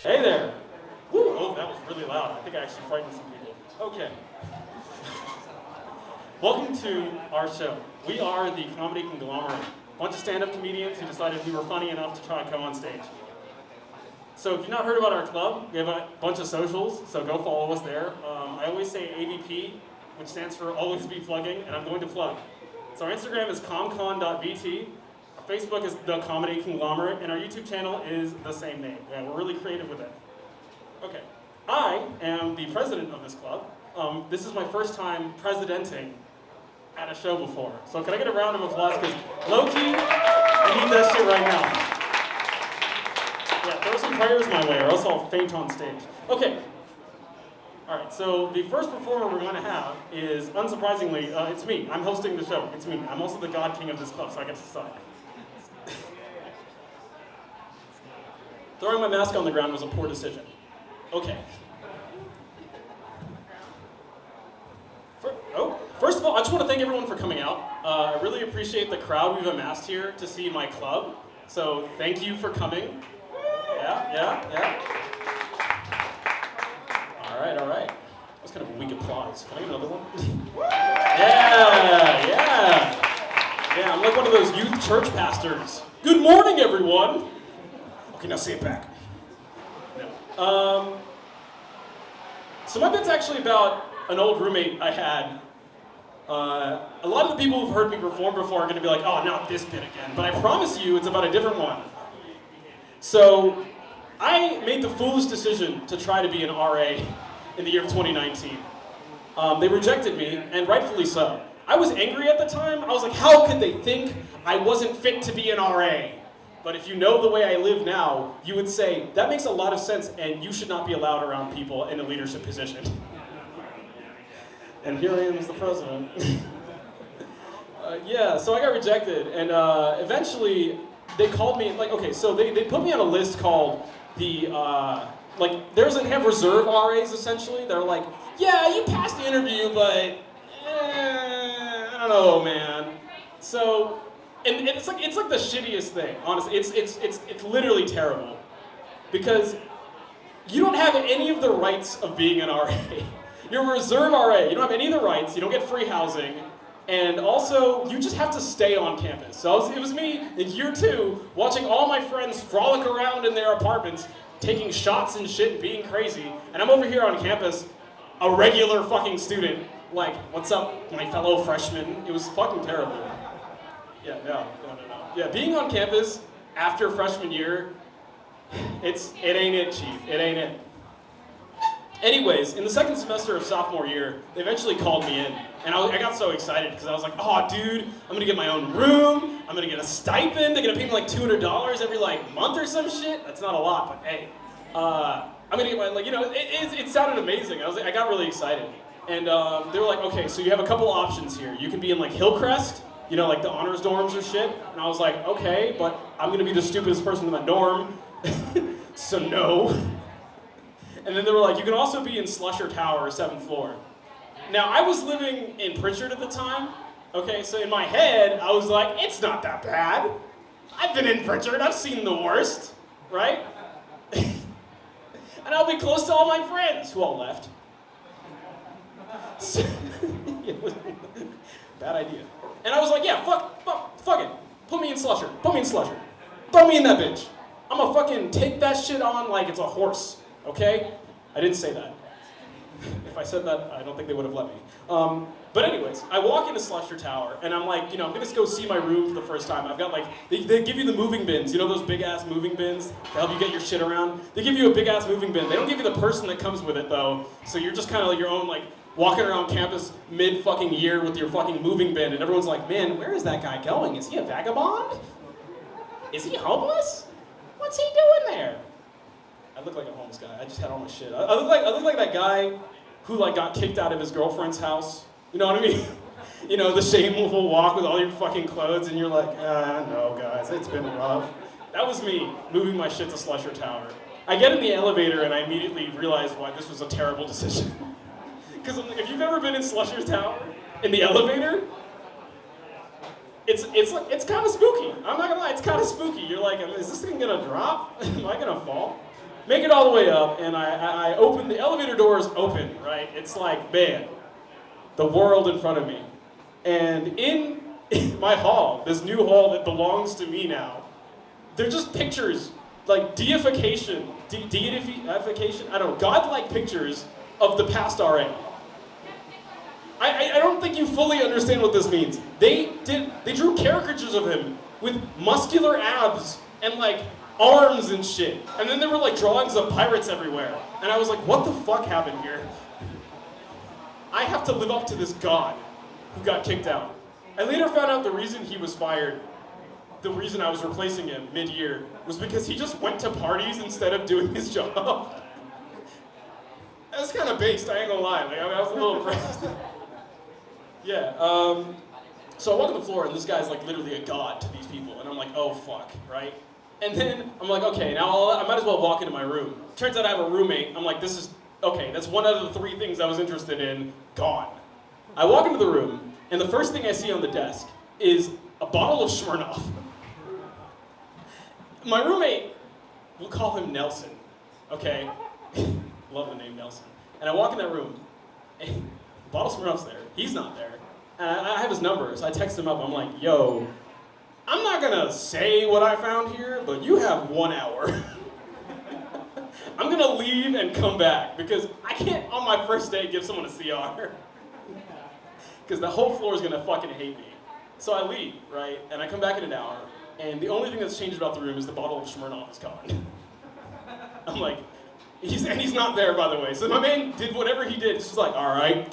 Hey there. Woo. Oh, that was really loud. I think I actually frightened some people. Okay. Welcome to our show. We are the Comedy Conglomerate. A bunch of stand-up comedians who decided we were funny enough to try to come on stage. So if you've not heard about our club, we have a bunch of socials, so go follow us there. I always say ABP, which stands for Always Be Plugging, and I'm going to plug. So our Instagram is comcon.vt, our Facebook is The Comedy Conglomerate, and our YouTube channel is the same name. Yeah, we're really creative with it. Okay, I am the president of this club. This is my first time presidenting at a show before. So can I get a round of applause, because low-key, I need that shit right now. Yeah, throw some prayers my way or else I'll faint on stage. Okay. Alright, so the first performer we're going to have is, unsurprisingly, it's me. I'm hosting the show. It's me. I'm also the god king of this club, so I get to decide. Throwing my mask on the ground was a poor decision. Okay. First of all, I just want to thank everyone for coming out. I really appreciate the crowd we've amassed here to see my club. So thank you for coming. Yeah. All right. That was kind of a weak applause. Can I get another one? Yeah, I'm like one of those youth church pastors. Good morning, everyone. Okay, now say it back. No. So my bit's actually about an old roommate I had. A lot of the people who've heard me perform before are going to be like, oh, not this bit again. But I promise you, it's about a different one. So I made the foolish decision to try to be an RA in the year of 2019. They rejected me, and rightfully so. I was angry at the time. I was like, how could they think I wasn't fit to be an RA? But if you know the way I live now, you would say, that makes a lot of sense, and you should not be allowed around people in a leadership position. And here I am as the president. Yeah, so I got rejected, and eventually they called me, like, okay, so they put me on a list called the, they have reserve RAs, essentially. They're like, yeah, you passed the interview, but, I don't know, man. So, and it's like the shittiest thing, honestly. It's literally terrible. Because you don't have any of the rights of being an RA. You're a reserve RA, you don't have any of the rights, you don't get free housing, and also, you just have to stay on campus. So it was me in year 2, watching all my friends frolic around in their apartments, taking shots and shit and being crazy, and I'm over here on campus, a regular fucking student, like, what's up, my fellow freshmen? It was fucking terrible. Yeah, no. Yeah, being on campus after freshman year, it ain't it, chief, it ain't it. Anyways, in the second semester of sophomore year, they eventually called me in, and I got so excited because I was like, oh, dude, I'm gonna get my own room, I'm gonna get a stipend, they're gonna pay me like $200 every month or some shit. That's not a lot, but hey, I'm gonna get my, it sounded amazing. I got really excited, and they were like, okay, so you have a couple options here. You can be in Hillcrest, like the honors dorms or shit, and I was like, okay, but I'm gonna be the stupidest person in my dorm, so no. And then they were like, you can also be in Slusher Tower, 7th floor. Now, I was living in Pritchard at the time, okay, so in my head, I was like, it's not that bad. I've been in Pritchard, I've seen the worst, right? And I'll be close to all my friends, who all left. So, bad idea. And I was like, yeah, fuck it. Put me in Slusher. Throw me in that bitch. I'm gonna fucking take that shit on like it's a horse. Okay? I didn't say that. If I said that, I don't think they would have let me. But anyways, I walk into Slusher Tower, and I'm like, I'm gonna go see my room for the first time. I've got they give you the moving bins, those big-ass moving bins to help you get your shit around? They give you a big-ass moving bin. They don't give you the person that comes with it, though, so you're just kind of your own, walking around campus mid-fucking year with your fucking moving bin, and everyone's like, man, where is that guy going? Is he a vagabond? Is he homeless? What's he doing there? I look like a homeless guy. I just had all my shit. I look like that guy who got kicked out of his girlfriend's house. You know what I mean? The shameful walk with all your fucking clothes, and you're like, no, guys, it's been rough. That was me moving my shit to Slusher Tower. I get in the elevator and I immediately realize why this was a terrible decision. Because if you've ever been in Slusher Tower in the elevator, it's kind of spooky. I'm not gonna lie, it's kind of spooky. You're like, is this thing gonna drop? Am I gonna fall? make it all the way up, and I open, the elevator doors open, right? It's like, man, the world in front of me. And in my hall, this new hall that belongs to me now, they're just pictures, like deification, deification, I don't know, godlike pictures of the past RA. I don't think you fully understand what this means. They drew caricatures of him with muscular abs and like arms and shit. And then there were like drawings of pirates everywhere. And I was like, what the fuck happened here? I have to live up to this god who got kicked out. I later found out the reason he was fired, the reason I was replacing him mid-year, was because he just went to parties instead of doing his job. That's kind of based, I ain't gonna lie. Like, I was a little impressed. Yeah, so I walk on the floor and this guy's like literally a god to these people. And I'm like, oh fuck, right? And then I'm like, okay, now I might as well walk into my room. Turns out I have a roommate. I'm like, this is, okay, that's one out of the 3 things I was interested in, gone. I walk into the room, and the first thing I see on the desk is a bottle of Smirnoff. My roommate, we'll call him Nelson, okay? Love the name Nelson. And I walk in that room, and the bottle of Smirnoff's there. He's not there. And I have his number, so I text him up. I'm like, yo, I'm not gonna say what I found here, but you have 1 hour. I'm gonna leave and come back, because I can't, on my first day, give someone a CR. Because the whole floor is gonna fucking hate me. So I leave, right? And I come back in an hour, and the only thing that's changed about the room is the bottle of Smirnoff is gone. I'm like, he's not there, by the way. So my man did whatever he did. Just was like, all right.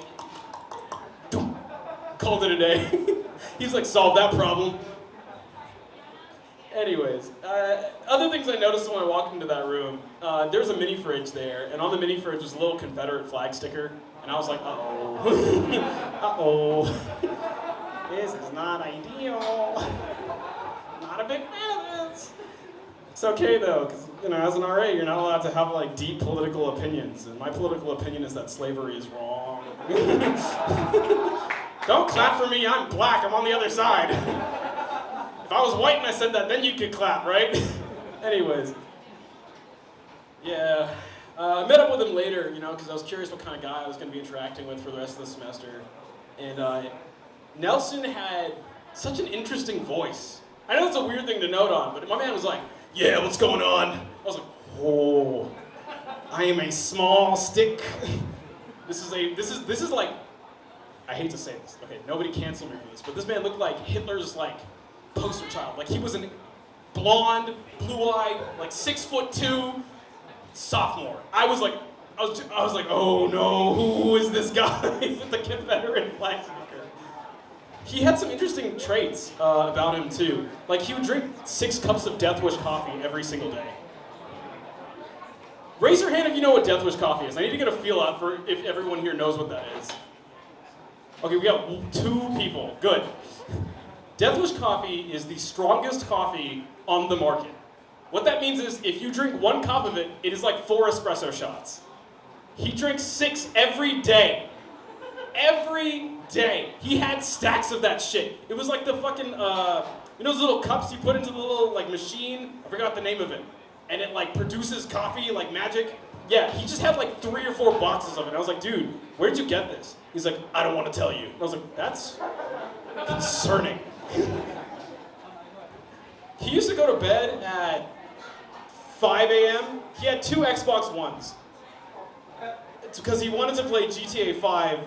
Called it a day. He's like, solved that problem. Anyways, other things I noticed when I walked into that room, there was a mini fridge there, and on the mini fridge was a little Confederate flag sticker, and I was like, uh-oh. Uh-oh. This is not ideal. Not a big fan of this. It's okay though, because as an RA, you're not allowed to have like deep political opinions, and my political opinion is that slavery is wrong. Don't clap for me, I'm black, I'm on the other side. If I was white and I said that, then you could clap, right? Anyways. Yeah. I met up with him later, because I was curious what kind of guy I was going to be interacting with for the rest of the semester. And Nelson had such an interesting voice. I know it's a weird thing to note on, but my man was like, yeah, what's going on? I was like, oh, I am a small stick. This is like, I hate to say this, okay, nobody cancel me for this, but this man looked like Hitler's like poster child. Like he was a blonde, blue-eyed, like 6'2" sophomore. I was like, oh no, who is this guy with the Confederate flag sticker? He had some interesting traits about him too. Like he would drink 6 cups of Death Wish coffee every single day. Raise your hand if you know what Death Wish coffee is. I need to get a feel out for if everyone here knows what that is. Okay, we got 2 people. Good. Death Wish coffee is the strongest coffee on the market. What that means is if you drink 1 cup of it, it is like 4 espresso shots. He drinks 6 every day. Every day. He had stacks of that shit. It was like the fucking, those little cups you put into the little like machine? I forgot the name of it. And it like produces coffee like magic. Yeah, he just had like 3 or 4 boxes of it. I was like, dude, where'd you get this? He's like, I don't want to tell you. I was like, that's concerning. He used to go to bed at 5 a.m. He had 2 Xbox Ones. It's because he wanted to play GTA 5,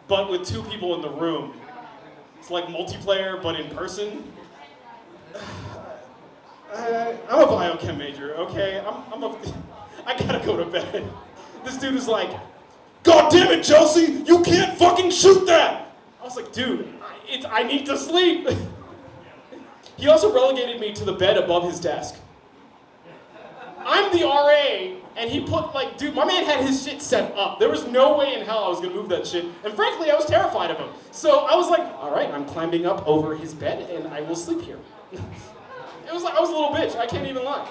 but with 2 people in the room. It's like multiplayer, but in person. I'm a biochem major, okay? I gotta go to bed. This dude was like, God damn it, Chelsea, you can't fucking shoot that! I was like, dude, I need to sleep. He also relegated me to the bed above his desk. I'm the RA, and he put like, dude, my man had his shit set up. There was no way in hell I was gonna move that shit. And frankly, I was terrified of him. So I was like, all right, I'm climbing up over his bed, and I will sleep here. It was like, I was a little bitch, I can't even lie.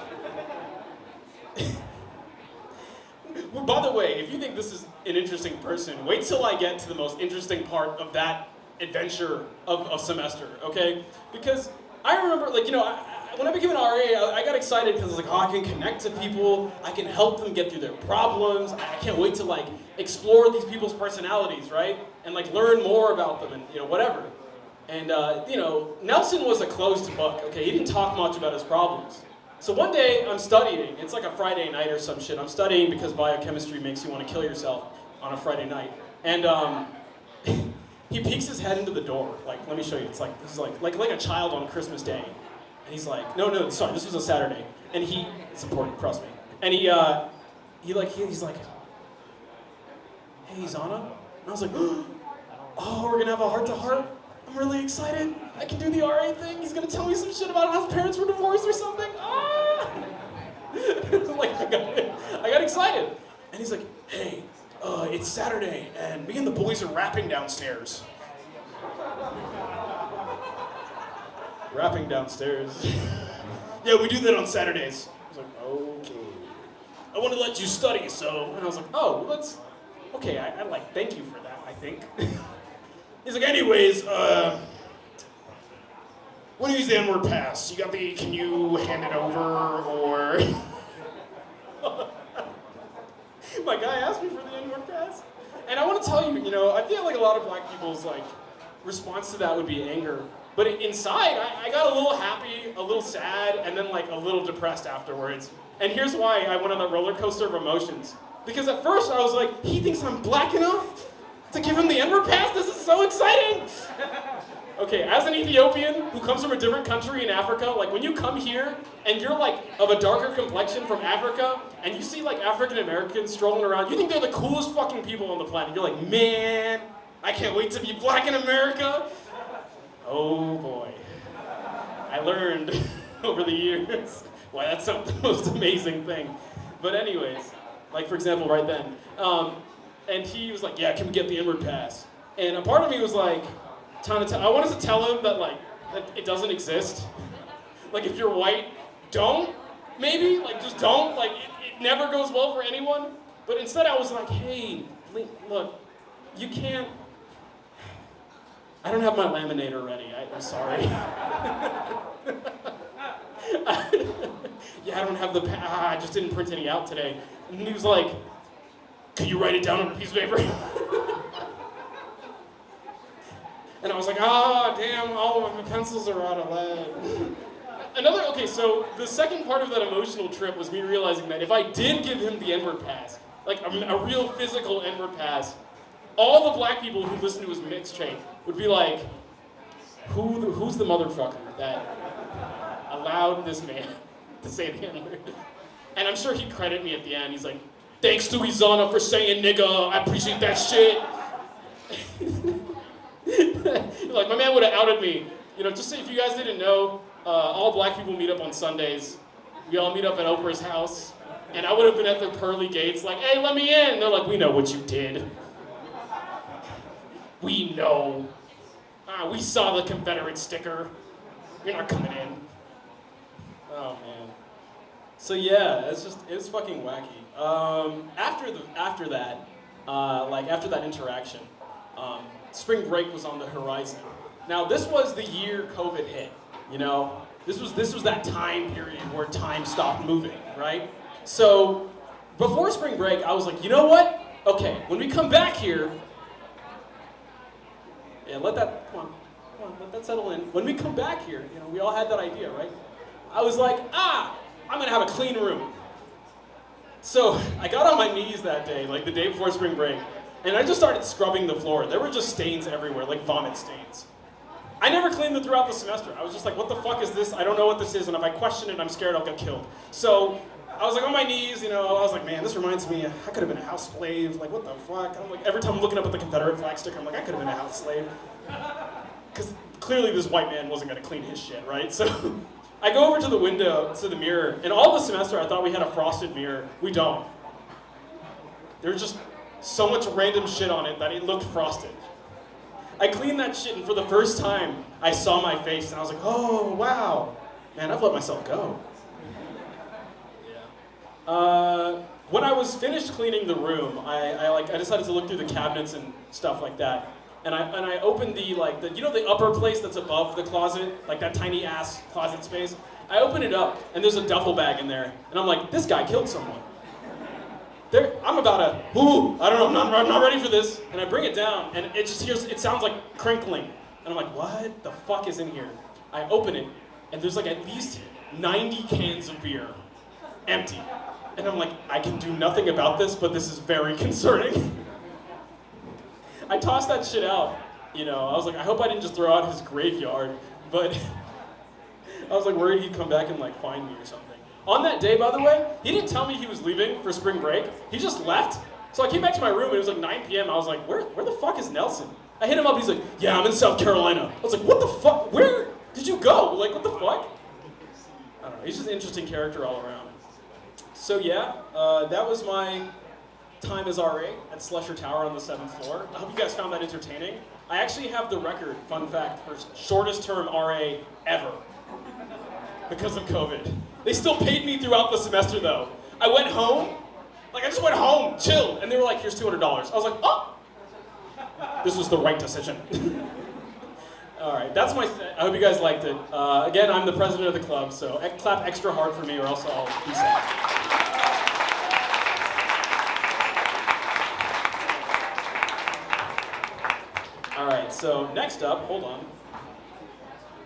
By the way, if you think this is an interesting person, wait till I get to the most interesting part of that adventure of a semester, okay? Because I remember, like, when I became an RA, I got excited because I was like, oh, I can connect to people, I can help them get through their problems. I can't wait to like explore these people's personalities, right? And like learn more about them and whatever. And Nelson was a closed book. Okay, he didn't talk much about his problems. So one day I'm studying. It's like a Friday night or some shit. I'm studying because biochemistry makes you want to kill yourself on a Friday night. And he peeks his head into the door. Like, let me show you. It's like he's like a child on Christmas Day. And he's like, no, sorry, this was a Saturday. And it's important, trust me. And he's like, hey, Zana? And I was like, oh, we're gonna have a heart-to-heart? I'm really excited. I can do the RA thing. He's gonna tell me some shit about how his parents were divorced or something. Ah! Like, I got excited. And he's like, hey, it's Saturday, and me and the boys are rapping downstairs. Rapping downstairs. Yeah, we do that on Saturdays. I was like, okay. I want to let you study, so. And I was like, oh, well, that's, okay, I like, thank you for that, I think. He's like, anyways, when you use the N-word pass, can you hand it over, or? My guy asked me for the N-word pass. And I want to tell you, I feel like a lot of black people's, like, response to that would be anger. But inside, I got a little happy, a little sad, and then, like, a little depressed afterwards. And here's why I went on that roller coaster of emotions. Because at first, I was like, he thinks I'm black enough to give him the N-word pass? This is so exciting! Okay, as an Ethiopian who comes from a different country in Africa, like when you come here and you're like of a darker complexion from Africa and you see like African Americans strolling around, you think they're the coolest fucking people on the planet. You're like, man, I can't wait to be black in America. Oh boy. I learned over the years why that's not the most amazing thing. But anyways, like for example right then, and he was like, yeah, can we get the N-word pass? And a part of me was like, I wanted to tell him that like that it doesn't exist. Like if you're white, don't. Maybe like just don't. Like it never goes well for anyone. But instead I was like, hey, look, you can't. I don't have my laminator ready. I'm sorry. Yeah, I don't have I just didn't print any out today. And he was like, can you write it down on a piece of paper? And I was like, damn, all of my pencils are out of lead. Okay, so the second part of that emotional trip was me realizing that if I did give him the N-word pass, like a real physical N-word pass, all the black people who listened to his mixtape would be like, who's the motherfucker that allowed this man to say the N-word? And I'm sure he'd credit me at the end. He's like, thanks to Izana for saying nigga, I appreciate that shit. Like, my man would have outed me. Just so if you guys didn't know, all black people meet up on Sundays. We all meet up at Oprah's house. And I would have been at the pearly gates like, hey, let me in. They're like, we know what you did. We know. We saw the Confederate sticker. You're not coming in. Oh, man. So, yeah, it was fucking wacky. After that interaction, spring break was on the horizon. Now, this was the year COVID hit, This was that time period where time stopped moving, right? So, before spring break, I was like, you know what? Okay, when we come back here, yeah, let that settle in. When we come back here, we all had that idea, right? I was like, I'm gonna have a clean room. So, I got on my knees that day, like the day before spring break, and I just started scrubbing the floor. There were just stains everywhere, like vomit stains. I never cleaned them throughout the semester. I was just like, what the fuck is this? I don't know what this is, and if I question it, I'm scared I'll get killed. So I was like on my knees, I was like, man, this reminds me, I could have been a house slave. Like, what the fuck? I'm like, every time I'm looking up at the Confederate flag sticker, I'm like, I could have been a house slave. Because clearly this white man wasn't gonna clean his shit, right? So I go over to the window, to the mirror, and all the semester I thought we had a frosted mirror. We don't. There's just so much random shit on it that it looked frosted. I cleaned that shit, and for the first time, I saw my face, and I was like, oh, wow. Man, I've let myself go. Yeah. When I was finished cleaning the room, I decided to look through the cabinets and stuff like that. And I opened the upper place that's above the closet, like that tiny ass closet space. I open it up, and there's a duffel bag in there, and I'm like, this guy killed someone. I'm about to, I don't know, I'm not ready for this. And I bring it down, and it sounds like crinkling. And I'm like, what the fuck is in here? I open it, and there's like at least 90 cans of beer, empty. And I'm like, I can do nothing about this, but this is very concerning. I tossed that shit out, I was like, I hope I didn't just throw out his graveyard, but I was like worried he'd come back and like find me or something. On that day, by the way, he didn't tell me he was leaving for spring break. He just left. So I came back to my room, and it was like 9 p.m. I was like, where the fuck is Nelson? I hit him up, he's like, yeah, I'm in South Carolina. I was like, what the fuck? Where did you go? Like, what the fuck? I don't know, he's just an interesting character all around. So yeah, that was my time as RA at Slusher Tower on the 7th floor. I hope you guys found that entertaining. I actually have the record, fun fact, for shortest term RA ever because of COVID. They still paid me throughout the semester though. I went home, I just went home, chilled, and they were like, here's $200. I was like, oh! This was the right decision. All right, that's I hope you guys liked it. Again, I'm the president of the club, so clap extra hard for me or else I'll be sad. All right, so next up, hold on,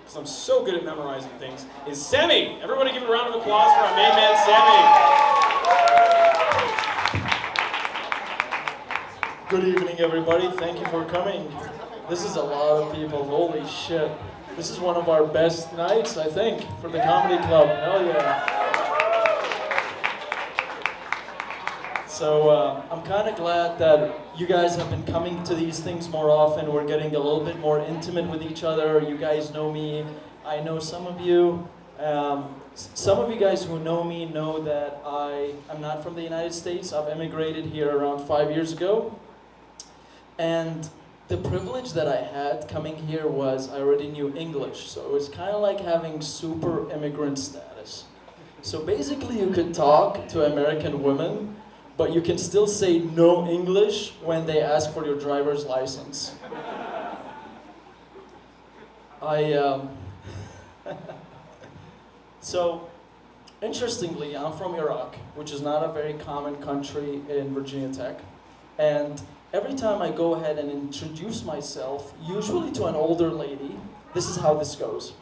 because I'm so good at memorizing things, is Sammy. Everybody give a round of applause for our main man, Sammy. Good evening, everybody. Thank you for coming. This is a lot of people. Holy shit. This is one of our best nights, I think, for the comedy club. Hell yeah. So I'm kind of glad that you guys have been coming to these things more often. We're getting a little bit more intimate with each other. You guys know me. I know some of you. Some of you guys who know me know that I'm not from the United States. I've immigrated here around 5 years ago. And the privilege that I had coming here was I already knew English. So it was kind of like having super immigrant status. So basically you could talk to American women, but you can still say no English when they ask for your driver's license. So, interestingly, I'm from Iraq, which is not a very common country in Virginia Tech. And every time I go ahead and introduce myself, usually to an older lady, this is how this goes.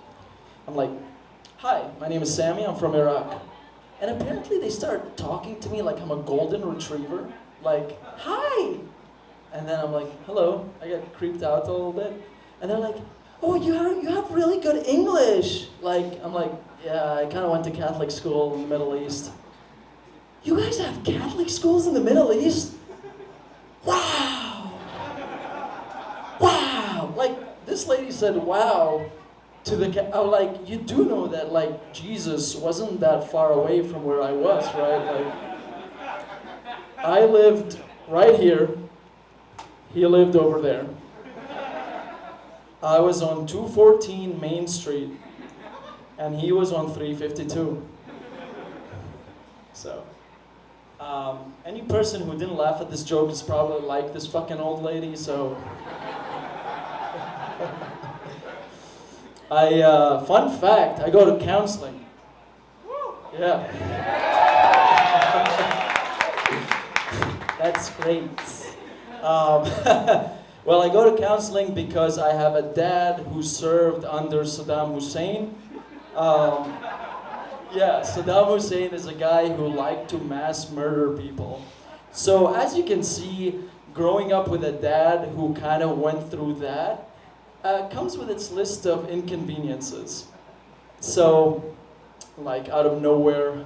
I'm like, hi, my name is Sammy, I'm from Iraq. And apparently they start talking to me like I'm a golden retriever. Like, hi! And then I'm like, hello. I get creeped out a little bit. And they're like, oh, you have really good English. I'm like, yeah, I kind of went to Catholic school in the Middle East. You guys have Catholic schools in the Middle East? Wow! Wow! Like, this lady said, wow. I'm like, you do know that, like, Jesus wasn't that far away from where I was, right? Like, I lived right here. He lived over there. I was on 214 Main Street, and he was on 352. So, any person who didn't laugh at this joke is probably like this fucking old lady, so... Fun fact, I go to counseling. Yeah. That's great. Well, I go to counseling because I have a dad who served under Saddam Hussein. Yeah, Saddam Hussein is a guy who liked to mass murder people. So as you can see, growing up with a dad who kind of went through that, comes with its list of inconveniences. So, like out of nowhere,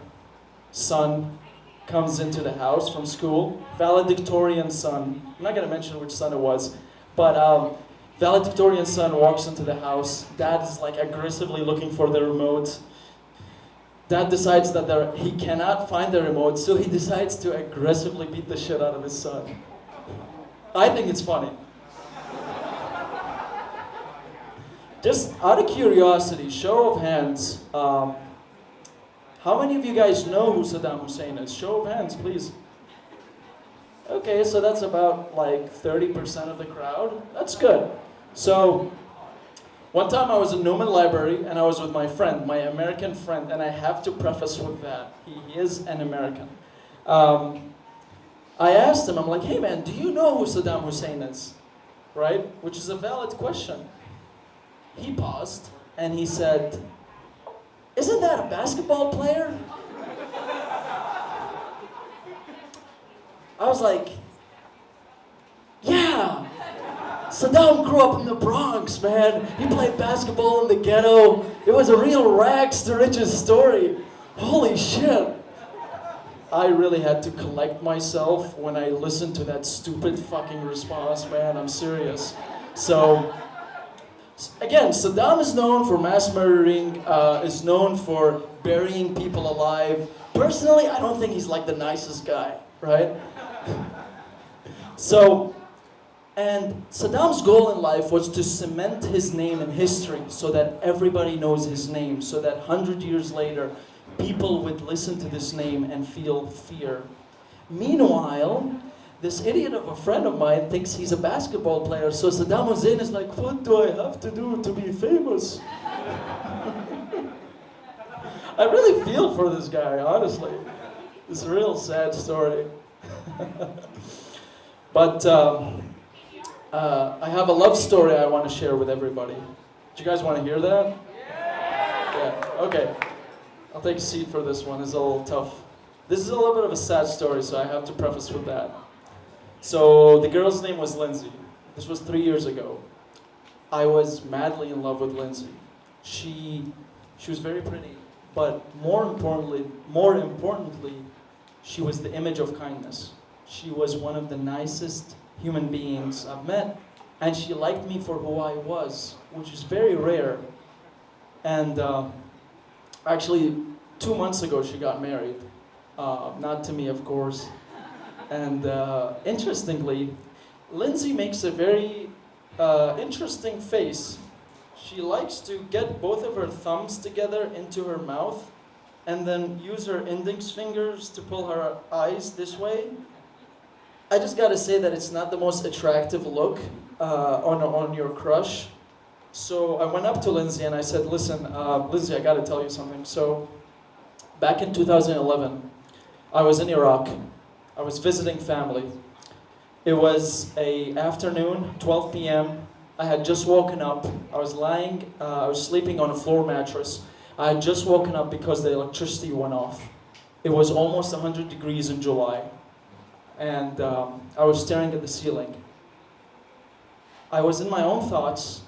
son comes into the house from school, valedictorian son. I'm not gonna mention which son it was, but valedictorian son walks into the house. Dad is like aggressively looking for the remote. Dad decides that he cannot find the remote, so he decides to aggressively beat the shit out of his son. I think it's funny. Just out of curiosity, show of hands, how many of you guys know who Saddam Hussein is? Show of hands, please. Okay, so that's about like 30% of the crowd. That's good. So, One time I was in Newman Library and I was with my friend, my American friend, and I have to preface with that. He is an American. I asked him, I'm like, hey man, do you know who Saddam Hussein is? Right? Which is a valid question. He paused and he said, isn't that a basketball player? I was like, yeah, Saddam grew up in the Bronx, man. He played basketball in the ghetto. It was a real rags to riches story. Holy shit. I really had to collect myself when I listened to that stupid fucking response, man. I'm serious. So, again, Saddam is known for mass murdering, is known for burying people alive. Personally, I don't think he's like the nicest guy, right? So, and Saddam's goal in life was to cement his name in history so that everybody knows his name, so that 100 years later, people would listen to this name and feel fear. Meanwhile, this idiot of a friend of mine thinks he's a basketball player, so Saddam Hussein is like, what do I have to do to be famous? I really feel for this guy, honestly. It's a real sad story. But I have a love story I want to share with everybody. Do you guys want to hear that? Yeah. Okay. I'll take a seat for this one. It's a little tough. This is a little bit of a sad story, so I have to preface with that. So the girl's name was Lindsay. This was 3 years ago. I was madly in love with Lindsay. She was very pretty, but more importantly, she was the image of kindness. She was one of the nicest human beings I've met, and she liked me for who I was, which is very rare. And actually, 2 months ago, she got married. Not to me, of course. And interestingly, Lindsay makes a very interesting face. She likes to get both of her thumbs together into her mouth and then use her index fingers to pull her eyes this way. I just gotta say that it's not the most attractive look on your crush. So I went up to Lindsay and I said, listen, Lindsay, I gotta tell you something. So back in 2011, I was in Iraq. I was visiting family. It was an afternoon, 12 p.m. I had just woken up. I was sleeping on a floor mattress. I had just woken up because the electricity went off. It was almost 100 degrees in July. And I was staring at the ceiling. I was in my own thoughts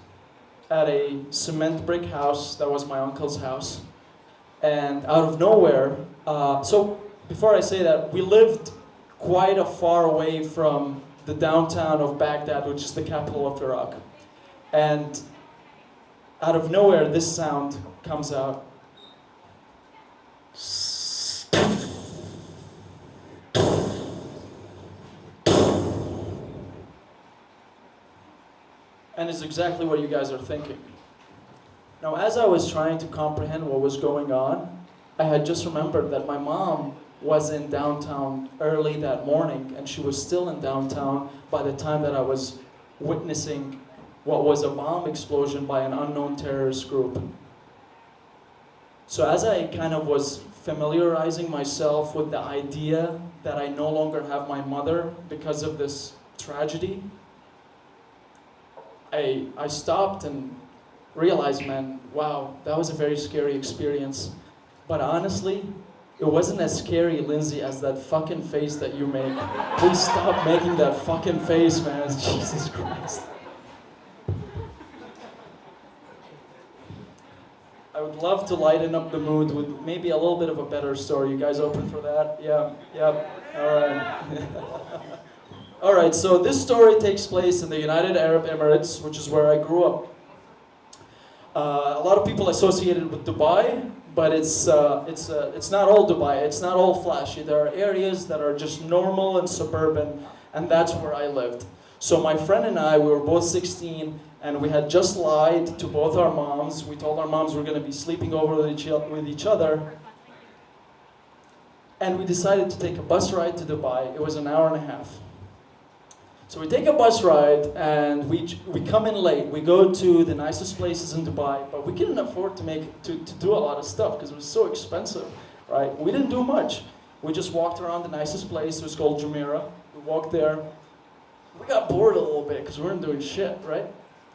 at a cement brick house that was my uncle's house. And out of nowhere, so before I say that, we lived quite a far away from the downtown of Baghdad, which is the capital of Iraq. And out of nowhere, this sound comes out. And it's exactly what you guys are thinking. Now, as I was trying to comprehend what was going on, I had just remembered that my mom was in downtown early that morning, and she was still in downtown by the time that I was witnessing what was a bomb explosion by an unknown terrorist group. So as I kind of was familiarizing myself with the idea that I no longer have my mother because of this tragedy, I stopped and realized, man, wow, that was a very scary experience. But honestly, it wasn't as scary, Lindsay, as that fucking face that you make. Please stop making that fucking face, man. Jesus Christ. I would love to lighten up the mood with maybe a little bit of a better story. You guys open for that? Yeah, all right. All right, so this story takes place in the United Arab Emirates, which is where I grew up. A lot of people associate it with Dubai, but it's not all Dubai. It's not all flashy. There are areas that are just normal and suburban, and that's where I lived. So my friend and I, we were both 16, and we had just lied to both our moms. We told our moms we were going to be sleeping over with each other. And we decided to take a bus ride to Dubai. It was an hour and a half. So we take a bus ride and we come in late. We go to the nicest places in Dubai, but we couldn't afford to do a lot of stuff because it was so expensive, right? We didn't do much. We just walked around the nicest place. It was called Jumeirah. We walked there. We got bored a little bit because we weren't doing shit, right?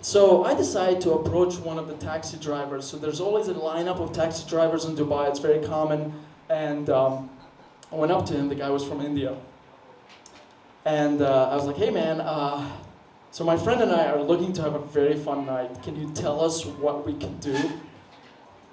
So I decided to approach one of the taxi drivers. So there's always a lineup of taxi drivers in Dubai. It's very common. And I went up to him. The guy was from India. And I was like, hey man, so my friend and I are looking to have a very fun night. Can you tell us what we can do?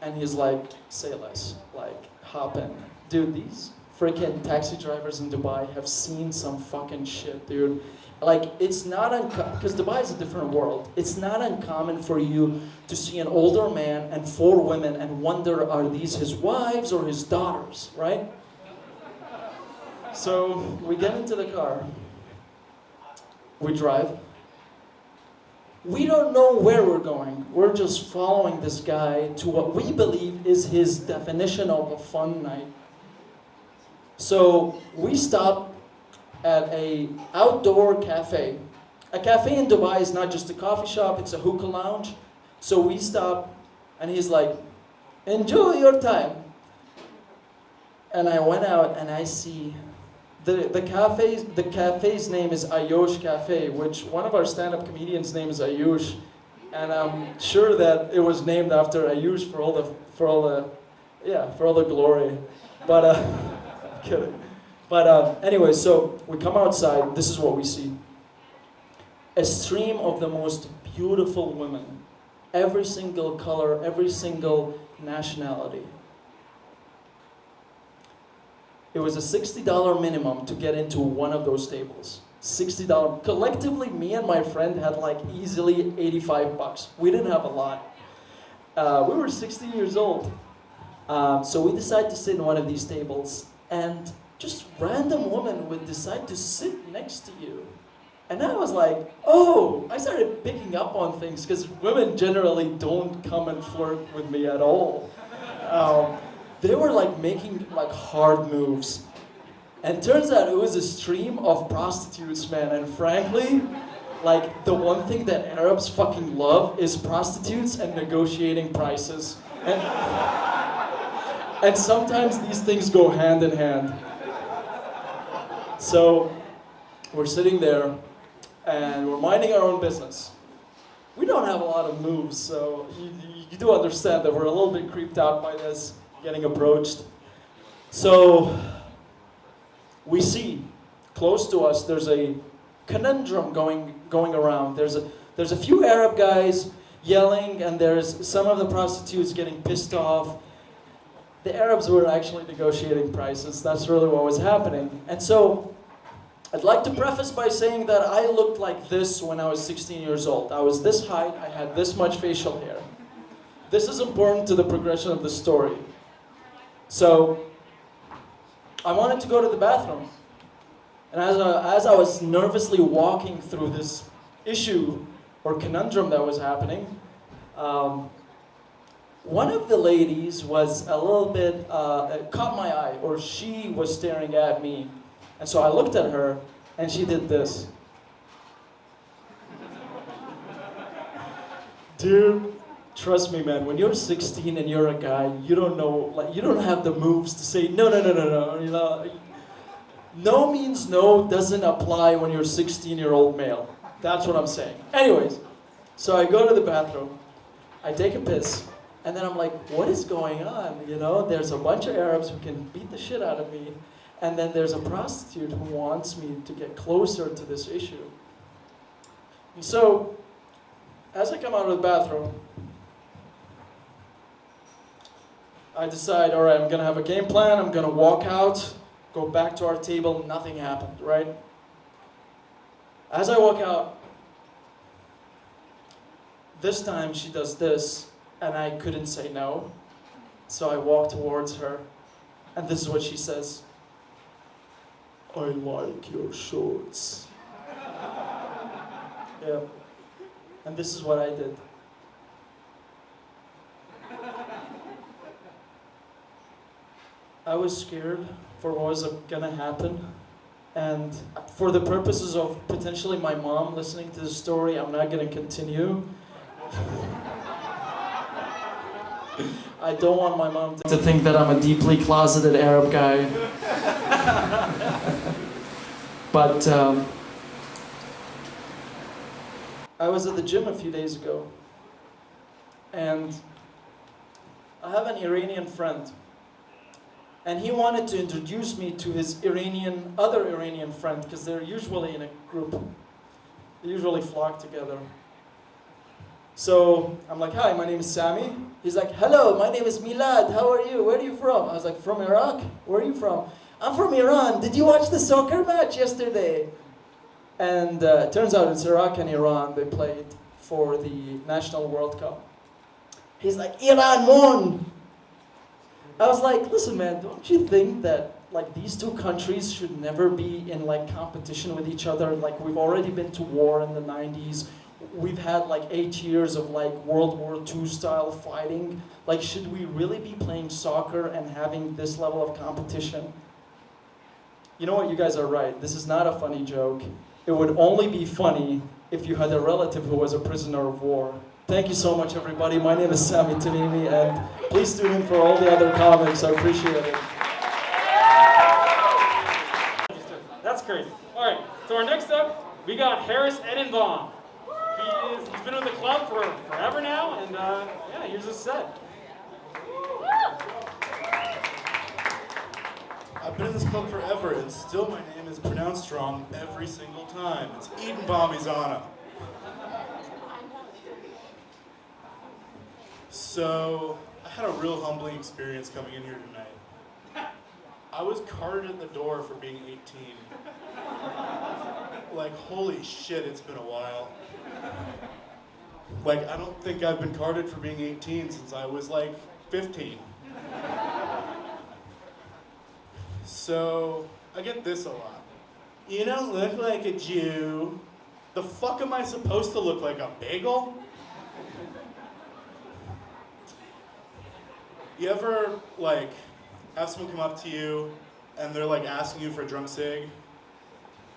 And he's like, say less, like hop in. Dude, these freaking taxi drivers in Dubai have seen some fucking shit, dude. Like, it's not uncommon, because Dubai is a different world. It's not uncommon for you to see an older man and 4 women and wonder, are these his wives or his daughters, right? So we get into the car. We drive. We don't know where we're going. We're just following this guy to what we believe is his definition of a fun night. So we stop at a outdoor cafe. A cafe in Dubai is not just a coffee shop, it's a hookah lounge. So we stop and he's like, enjoy your time. And I went out and I see the cafe's name is Ayush Cafe, which one of our stand-up comedians' name is Ayush, and I'm sure that it was named after Ayush for all the glory. But I'm kidding. But anyway, so we come outside. This is what we see: a stream of the most beautiful women, every single color, every single nationality. It was a $60 minimum to get into one of those tables. $60. Collectively, me and my friend had like easily $85. We didn't have a lot. We were 16 years old. So we decided to sit in one of these tables, and just random woman would decide to sit next to you. And I was like, oh, I started picking up on things, because women generally don't come and flirt with me at all. They were like making like hard moves. And turns out it was a stream of prostitutes, man. And frankly, like the one thing that Arabs fucking love is prostitutes and negotiating prices. And sometimes these things go hand in hand. So we're sitting there and we're minding our own business. We don't have a lot of moves, so you do understand that we're a little bit creeped out by this. Getting approached. So we see close to us there's a conundrum going around. There's a few Arab guys yelling, and there's some of the prostitutes getting pissed off. The Arabs were actually negotiating prices. That's really what was happening. And so I'd like to preface by saying that I looked like this when I was 16 years old. I was this height, I had this much facial hair. This is important to the progression of the story. So I wanted to go to the bathroom. And as I was nervously walking through this issue or conundrum that was happening, one of the ladies was a little bit, caught my eye, or she was staring at me. And so I looked at her, and she did this. Dude, trust me, man, when you're 16 and you're a guy, you don't know, like, you don't have the moves to say, no, you know. No means no doesn't apply when you're a 16-year-old male. That's what I'm saying. Anyways, so I go to the bathroom, I take a piss, and then I'm like, what is going on? You know, there's a bunch of Arabs who can beat the shit out of me, and then there's a prostitute who wants me to get closer to this issue. And so, as I come out of the bathroom, I decide, all right, I'm gonna have a game plan, I'm gonna walk out, go back to our table, nothing happened, right? As I walk out, this time she does this, and I couldn't say no. So I walk towards her, and this is what she says. I like your shorts. Yeah. And this is what I did. I was scared for what was gonna happen, And for the purposes of potentially my mom listening to the story, I'm not going to continue. I don't want my mom to think that I'm a deeply closeted Arab guy. But I was at the gym a few days ago, and I have an Iranian friend, and he wanted to introduce me to his other Iranian friend, because they're usually in a group. They usually flock together. So I'm like, hi, my name is Sami. He's like, hello, my name is Milad. How are you? Where are you from? I was like, from Iraq. Where are you from? I'm from Iran. Did you watch the soccer match yesterday? And it turns out it's Iraq and Iran. They played for the National World Cup. He's like, Iran won. I was like, listen, man, don't you think that like these two countries should never be in like competition with each other? Like we've already been to war in the 90s. We've had like 8 years of like World War II style fighting. Like, should we really be playing soccer and having this level of competition? You know what, you guys are right. This is not a funny joke. It would only be funny if you had a relative who was a prisoner of war. Thank you so much, everybody. My name is Sami Tamimi, and please tune in for all the other comics. I appreciate it. That's crazy. All right, so our next up, we got Harris Edenbaum. He's been with the club for forever now, and yeah, here's his set. I've been in this club forever, and still my name is pronounced wrong every single time. It's Edenbaum Izana. So, I had a real humbling experience coming in here tonight. I was carded at the door for being 18. Like, holy shit, it's been a while. Like, I don't think I've been carded for being 18 since I was like 15. So, I get this a lot. You don't look like a Jew. The fuck am I supposed to look like, a bagel? You ever, like, have someone come up to you and they're like asking you for a drum cig,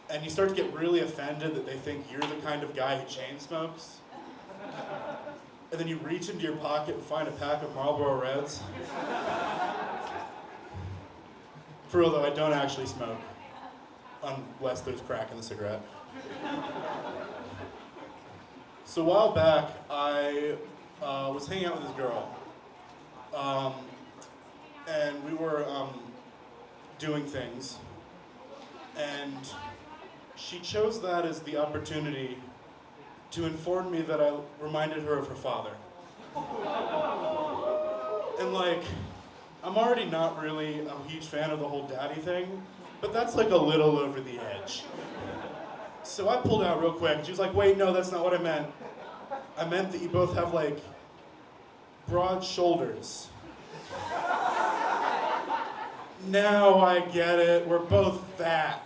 and you start to get really offended that they think you're the kind of guy who chain smokes? And then you reach into your pocket and find a pack of Marlboro Reds? For real though, I don't actually smoke, unless there's crack in the cigarette. So a while back, I was hanging out with this girl. And we were doing things, and she chose that as the opportunity to inform me that I reminded her of her father. And like, I'm already not really a huge fan of the whole daddy thing, but that's like a little over the edge. So I pulled out real quick, and she was like, wait, no, that's not what I meant. I meant that you both have like broad shoulders. Now I get it, we're both fat.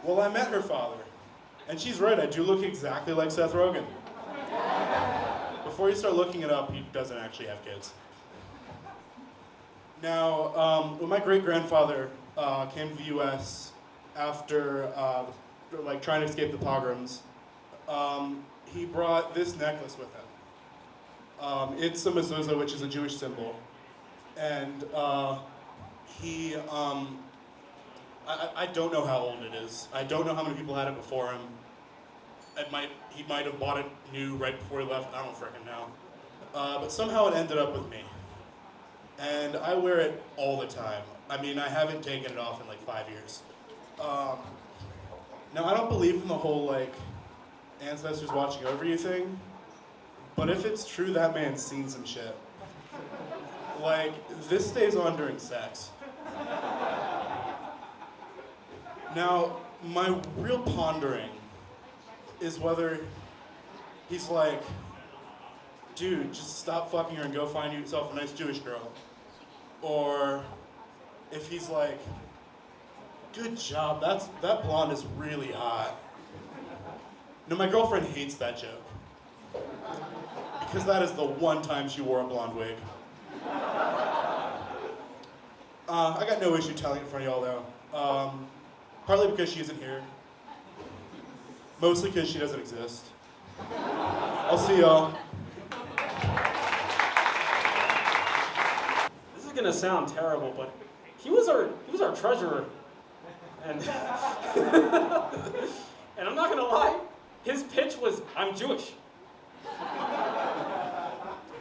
Well, I met her father, and she's right, I do look exactly like Seth Rogen. Before you start looking it up, he doesn't actually have kids. Now, when my great-grandfather came to the US after like trying to escape the pogroms, he brought this necklace with him. It's a mezuzah, which is a Jewish symbol. And I don't know how old it is. I don't know how many people had it before him. He might have bought it new right before he left. I don't frickin' know. But somehow it ended up with me. And I wear it all the time. I mean, I haven't taken it off in like 5 years. Now, I don't believe in the whole like ancestors watching over you thing. But if it's true, that man's seen some shit. Like, this stays on during sex. Now, my real pondering is whether he's like, dude, just stop fucking her and go find yourself a nice Jewish girl. Or if he's like, good job, that blonde is really hot. No, my girlfriend hates that joke. Because that is the one time she wore a blonde wig. I got no issue telling it in front of y'all though. Partly because she isn't here. Mostly because she doesn't exist. I'll see y'all. This is gonna sound terrible, but he was our treasurer, and and I'm not gonna lie, his pitch was, "I'm Jewish."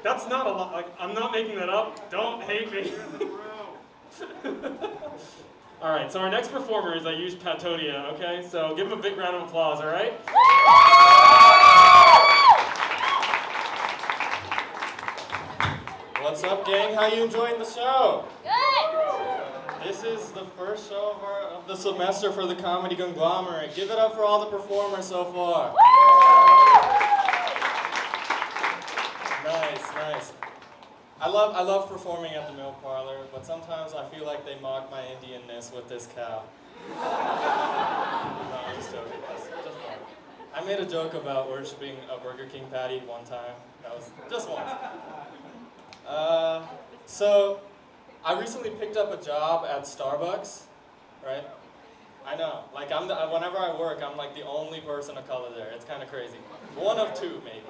That's not a lot. Like, I'm not making that up. Don't hate me. All right, so our next performer is Ayush Patodia, okay? So give him a big round of applause, all right? What's up, gang? How you enjoying the show? Good! This is the first show of the semester for the Comedy Conglomerate. Give it up for all the performers so far. Nice. I love performing at the Milk Parlor, but sometimes I feel like they mock my Indianness with this cow. No, I'm just joking. Just fun. I made a joke about worshiping a Burger King patty one time. That was just once. So I recently picked up a job at Starbucks, right? I know, like whenever I work, I'm like the only person of color there. It's kind of crazy. One of two, maybe.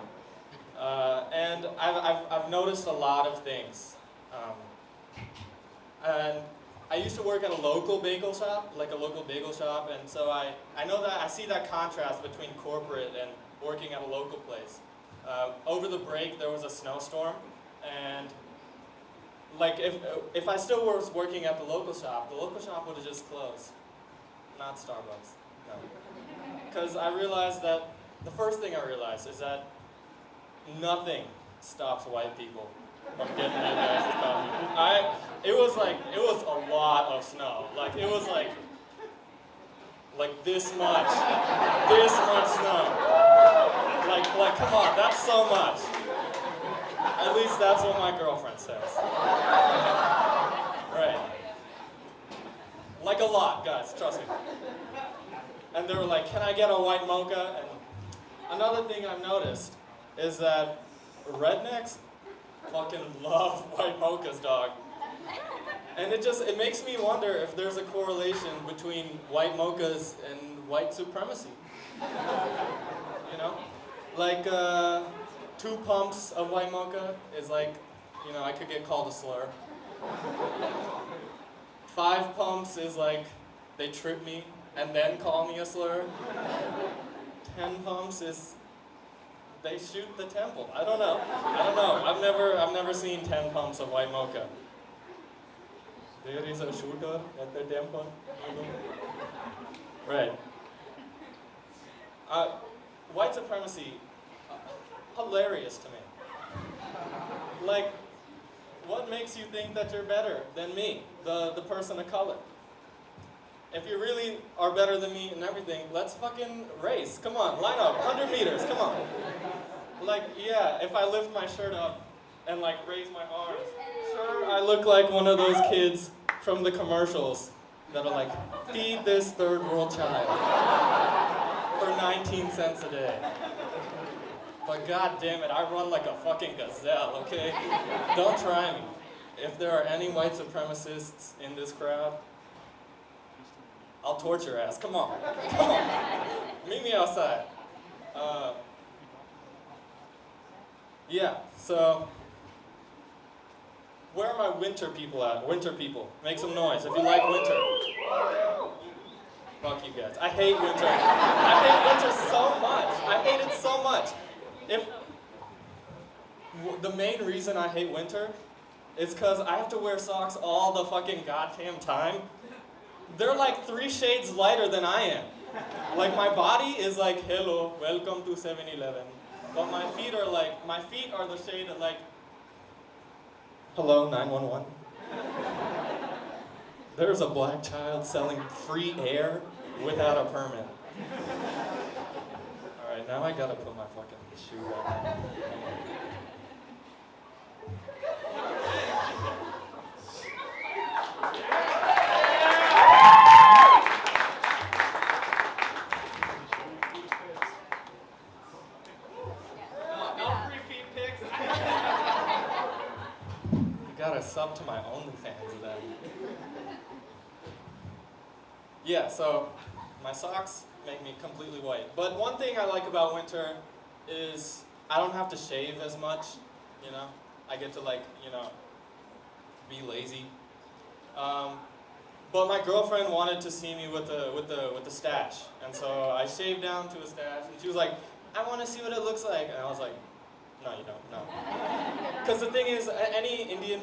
And I've noticed a lot of things. And I used to work at a local bagel shop, and so I know that I see that contrast between corporate and working at a local place. Over the break, there was a snowstorm, and like if I still was working at the local shop would have just closed. Not Starbucks, no. Because I realized that, the first thing I realized is that nothing stops white people from getting their guys' coffee. It was a lot of snow. Like, it was like this much snow. Like, come on, that's so much. At least that's what my girlfriend says. Right. Like a lot, guys, trust me. And they were like, "Can I get a white mocha?" And another thing I've noticed is that rednecks fucking love white mochas, dog. And it makes me wonder if there's a correlation between white mochas and white supremacy. You know? Like, 2 pumps of white mocha is like, you know, I could get called a slur. 5 pumps is like, they trip me and then call me a slur. 10 pumps is, they shoot the temple. I don't know. I've never seen 10 pumps of white mocha. There is a shooter at the temple. Right. White supremacy, hilarious to me. Like, what makes you think that you're better than me, the person of color? If you really are better than me and everything, let's fucking race. Come on, line up, 100 meters, come on. Like, yeah, if I lift my shirt up and like raise my arms, sure, I look like one of those kids from the commercials that are like, feed this third world child for 19 cents a day. But god damn it, I run like a fucking gazelle, okay? Don't try me. If there are any white supremacists in this crowd, I'll torture your ass. Come on. Come on. Meet me outside. Yeah, so where are my winter people at? Winter people, make some noise if you like winter. Fuck you guys. I hate winter. I hate winter so much. I hate it so much. The main reason I hate winter is because I have to wear socks all the fucking goddamn time. They're like 3 shades lighter than I am. Like, my body is like, hello, welcome to 7-Eleven. But my feet are the shade of like, hello, 911. There's a black child selling free air without a permit. Alright, now I gotta put my fucking shoe back on. Gotta sub to my OnlyFans then. Yeah, so my socks make me completely white. But one thing I like about winter is I don't have to shave as much, you know? I get to be lazy. But my girlfriend wanted to see me with the stash, and so I shaved down to a stash, and she was like, "I want to see what it looks like," and I was like, "No, you don't, no." Because the thing is, any Indian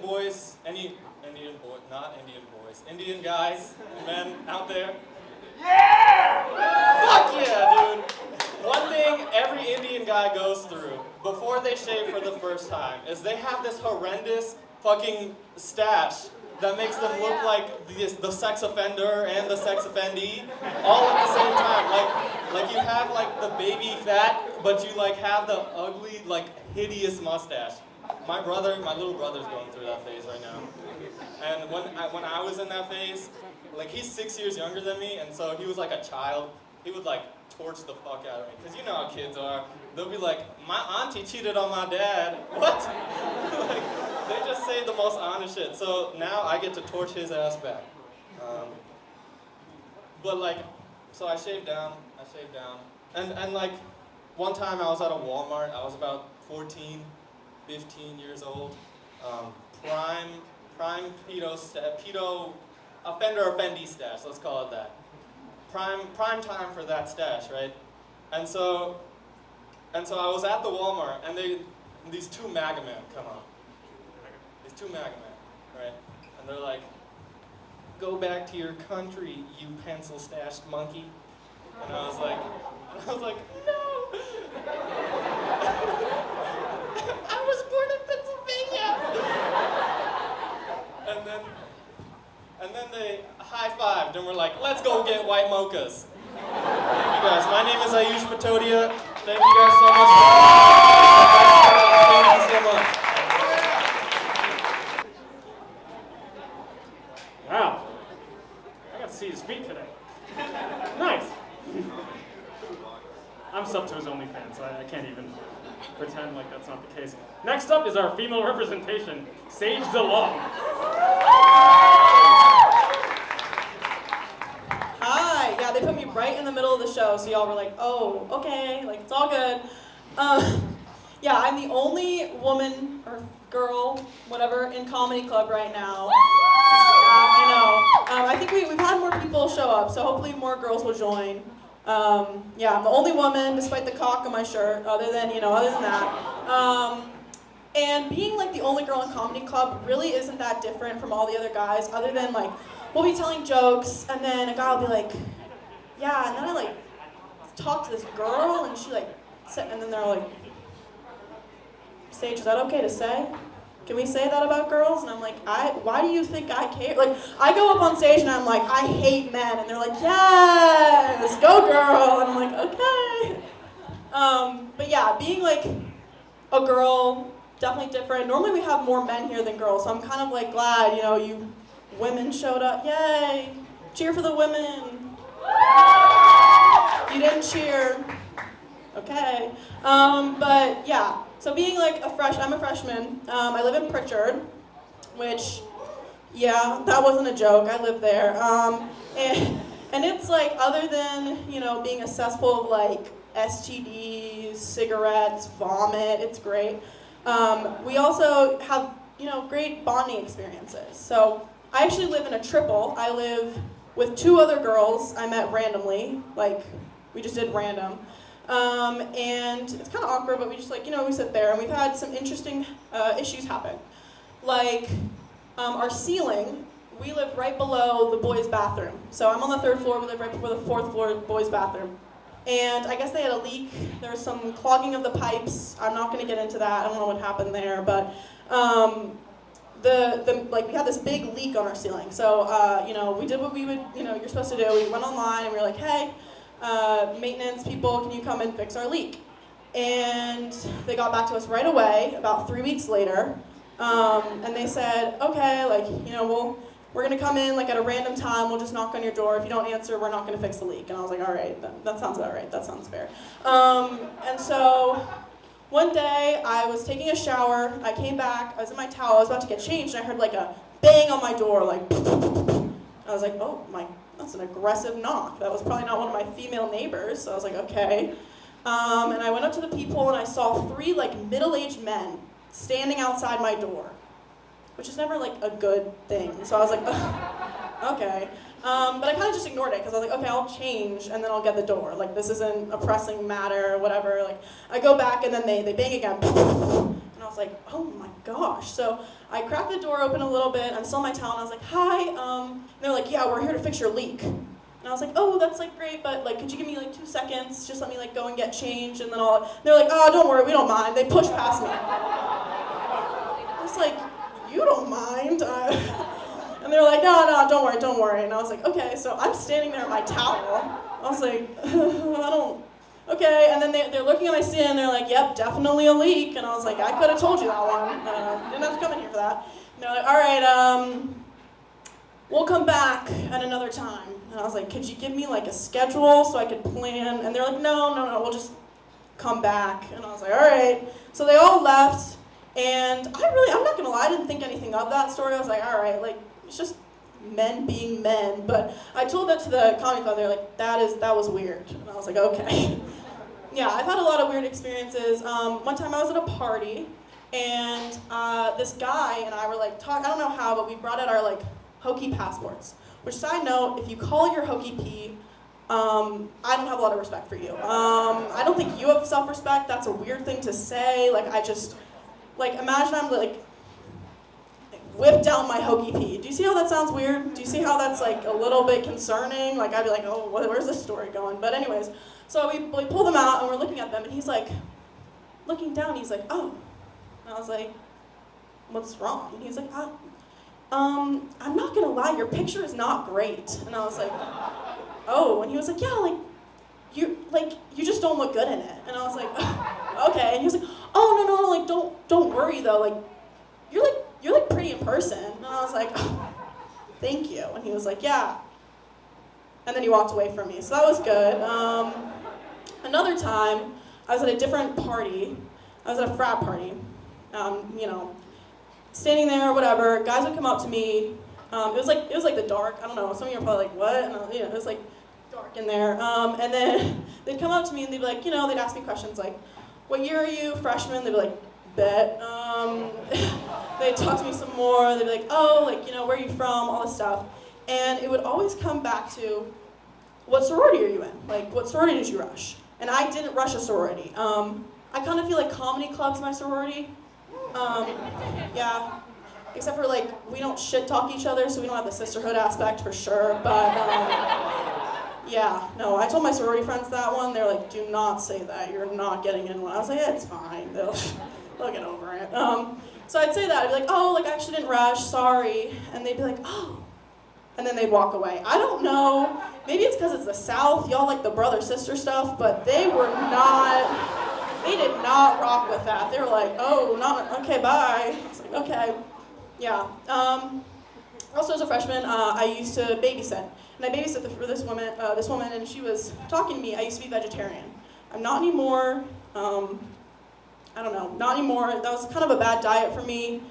guys, men out there. Yeah! Fuck yeah, dude. One thing every Indian guy goes through before they shave for the first time is they have this horrendous fucking stash that makes them look like the sex offender and the sex offendee all at the same time. Like you have like the baby fat, but you like have the ugly, like hideous mustache. My little brother's going through that phase right now. And when I was in that phase, like he's 6 years younger than me, and so he was like a child. He would like torch the fuck out of me, because you know how kids are. They'll be like, "My auntie cheated on my dad." What? Like, they just say the most honest shit. So now I get to torch his ass back. But like, so I shaved down. And like, one time I was at a Walmart. I was about 14, 15 years old. Prime pedo offender-offendee stash, let's call it that. Prime time for that stash, right? And so I was at the Walmart, and these two MAGA men come up. These two MAGA men, right? And they're like, "Go back to your country, you pencil-stashed monkey." And I was like, "No! I was born in Pennsylvania!" And then they high-fived and were like, "Let's go get white mochas." Thank you guys. My name is Ayush Patodia. Thank you guys so much. Thank you so much. Wow. I got to see his feet today. Nice. I'm sub to his OnlyFans, so I can't even pretend like that's not the case. Next up is our female representation, Sage DeLong. Hi. Yeah, they put me right in the middle of the show, so y'all were like, "Oh, okay, like it's all good." Yeah, I'm the only woman or girl, whatever, in comedy club right now. Yeah, I know. I think we've had more people show up, so hopefully more girls will join. Yeah, I'm the only woman, despite the cock on my shirt. Other than that. And being like the only girl in comedy club really isn't that different from all the other guys, other than like, we'll be telling jokes, and then a guy will be like, "Yeah," and then I like talk to this girl, and she like, and then they're like, "Sage, is that okay to say? Can we say that about girls?" And I'm like, why do you think I care? Like, I go up on stage and I'm like, "I hate men," and they're like, "Yes, go girl," and I'm like, okay. But yeah, being like a girl, definitely different. Normally we have more men here than girls, so I'm kind of like glad, you women showed up. Yay! Cheer for the women. You didn't cheer. Okay. But yeah, so being like I'm a freshman. I live in Pritchard, which, yeah, that wasn't a joke. I live there. And it's like, other than, being a cesspool of like STDs, cigarettes, vomit, it's great. We also have, great bonding experiences. So I actually live in a triple. I live with two other girls I met randomly, like we just did random. And it's kind of awkward, but we just we sit there, and we've had some interesting issues happen. Like, our ceiling, we live right below the boys' bathroom. So I'm on the 3rd floor, we live right before the 4th floor boys' bathroom. And I guess they had a leak. There was some clogging of the pipes. I'm not going to get into that. I don't know what happened there, but we had this big leak on our ceiling. So we did what we would you're supposed to do. We went online and we were like, "Hey, maintenance people, can you come and fix our leak?" And they got back to us right away, about 3 weeks later, and they said, "Okay, we're gonna come in at a random time. We'll just knock on your door. If you don't answer, we're not gonna fix the leak." And I was like, "All right, that sounds about right. That sounds fair." And so one day I was taking a shower. I came back. I was in my towel. I was about to get changed, and I heard a bang on my door, I I was like, oh my, that's an aggressive knock. That was probably not one of my female neighbors. So I was like, okay. And I went up to the peephole and I saw 3 like middle-aged men standing outside my door, which is never like a good thing. So I was like, okay. But I kind of just ignored it because I was like, okay, I'll change and then I'll get the door. Like this isn't a pressing matter or whatever. Like I go back and then they bang again. And I was like, oh my gosh. So I cracked the door open a little bit. I'm still in my towel and I was like, hi. And they're like, yeah, we're here to fix your leak. And I was like, oh, that's like great, but like, could you give me like 2 seconds? Just let me like go and get changed and then they're like, oh, don't worry, we don't mind. They pushed past me. I was like, you don't mind? And they're like, no, don't worry. And I was like, okay, so I'm standing there in my towel. I was like, I don't, okay. And then they're looking at my skin and they're like, yep, definitely a leak. And I was like, I could have told you that one. Didn't have to come in here for that. And they're like, all right, we'll come back at another time. And I was like, could you give me like a schedule so I could plan? And they're like, no, we'll just come back. And I was like, all right. So they all left. And I'm not gonna lie, I didn't think anything of that story. I was like, all right, like, it's just men being men. But I told that to the comedy club. They're like, that was weird. And I was like, okay. Yeah, I've had a lot of weird experiences. One time I was at a party, and this guy and I were like talking. I don't know how, but we brought out our like hokey passports. Which, side note, if you call your hokey pee, I don't have a lot of respect for you. I don't think you have self-respect. That's a weird thing to say. Like imagine I'm like whip down my hokey pee. Do you see how that sounds weird? Do you see how that's like a little bit concerning? Like I'd be like, oh, where's this story going? But anyways, so we pull them out and we're looking at them and he's like, looking down, he's like, oh. And I was like, what's wrong? And he's like, I'm not gonna lie, your picture is not great. And I was like, oh. And he was like, yeah, you just don't look good in it. And I was like, okay. And he was like, oh no, like don't worry though, like you're like pretty in person. And I was like, oh, thank you. And he was like, yeah. And then he walked away from me, so that was good. Another time, I was at a different party. I was at a frat party. Standing there or whatever, guys would come up to me. It was like the dark. I don't know. Some of you are probably like, what? And it was like dark in there. And then they'd come up to me and they'd be like, they'd ask me questions like, what year are you? Freshman? They'd be like, bet. They'd talk to me some more. They'd be like, oh, where are you from? All this stuff. And it would always come back to, what sorority are you in? Like, what sorority did you rush? And I didn't rush a sorority. I kind of feel like comedy club's my sorority. Yeah, except for we don't shit talk each other, so we don't have the sisterhood aspect for sure, but yeah, no, I told my sorority friends that one. They're like, do not say that, you're not getting in one. I was like, yeah, it's fine, they'll get over it. So I'd say that, I'd be like, oh, I actually didn't rush, sorry, and they'd be like, oh, and then they'd walk away. I don't know, maybe it's because it's the South, y'all like the brother-sister stuff, but they did not rock with that. They were like, oh, okay, bye. I was like, okay, yeah. Also, as a freshman, I used to babysit. And I babysat for this woman, and she was talking to me. I used to be vegetarian. I'm not anymore. I don't know, not anymore. That was kind of a bad diet for me,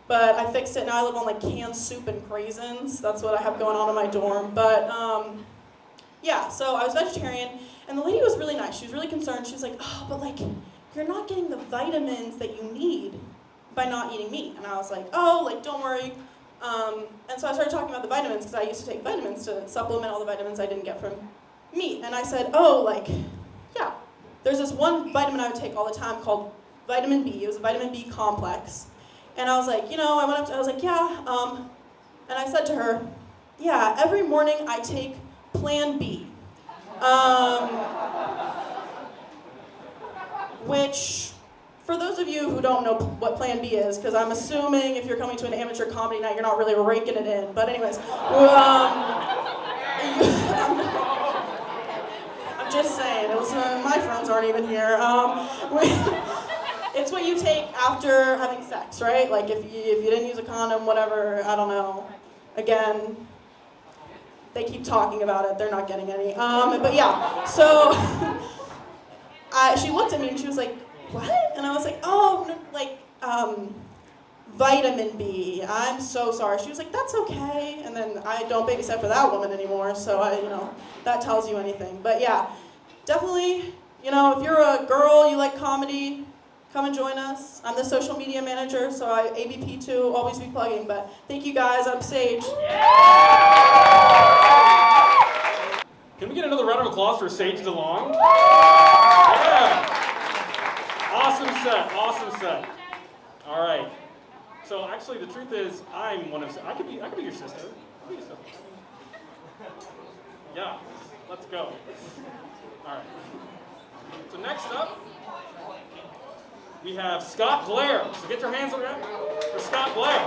but I fixed it. Now I live on canned soup and craisins. That's what I have going on in my dorm. But yeah, so I was vegetarian. And the lady was really nice. She was really concerned. She was like, oh, but you're not getting the vitamins that you need by not eating meat. And I was like, oh, don't worry. And so I started talking about the vitamins because I used to take vitamins to supplement all the vitamins I didn't get from meat. And I said, oh, yeah, there's this one vitamin I would take all the time called vitamin B. It was a vitamin B complex. And I was like, I was like, yeah. And I said to her, yeah, every morning I take Plan B. Which, for those of you who don't know what Plan B is, because I'm assuming if you're coming to an amateur comedy night, you're not really raking it in. But anyways, I'm just saying, it was, my friends aren't even here. It's what you take after having sex, right? If you didn't use a condom, whatever, I don't know. Again, they keep talking about it, they're not getting any. But yeah, so she looked at me and she was like, what? And I was like, oh, no, vitamin B. I'm so sorry. She was like, that's okay. And then I don't babysit for that woman anymore, so that tells you anything. But yeah, definitely, if you're a girl, you like comedy, come and join us. I'm the social media manager, so ABP too, always be plugging. But thank you guys, up stage. Can we get another round of applause for Sage DeLong? Yeah. Awesome set. All right. So actually, the truth is, I'm one of. I could be your sister. I'll be your sister. Yeah. Let's go. All right. So next up, we have Scott Blair. So get your hands around for Scott Blair.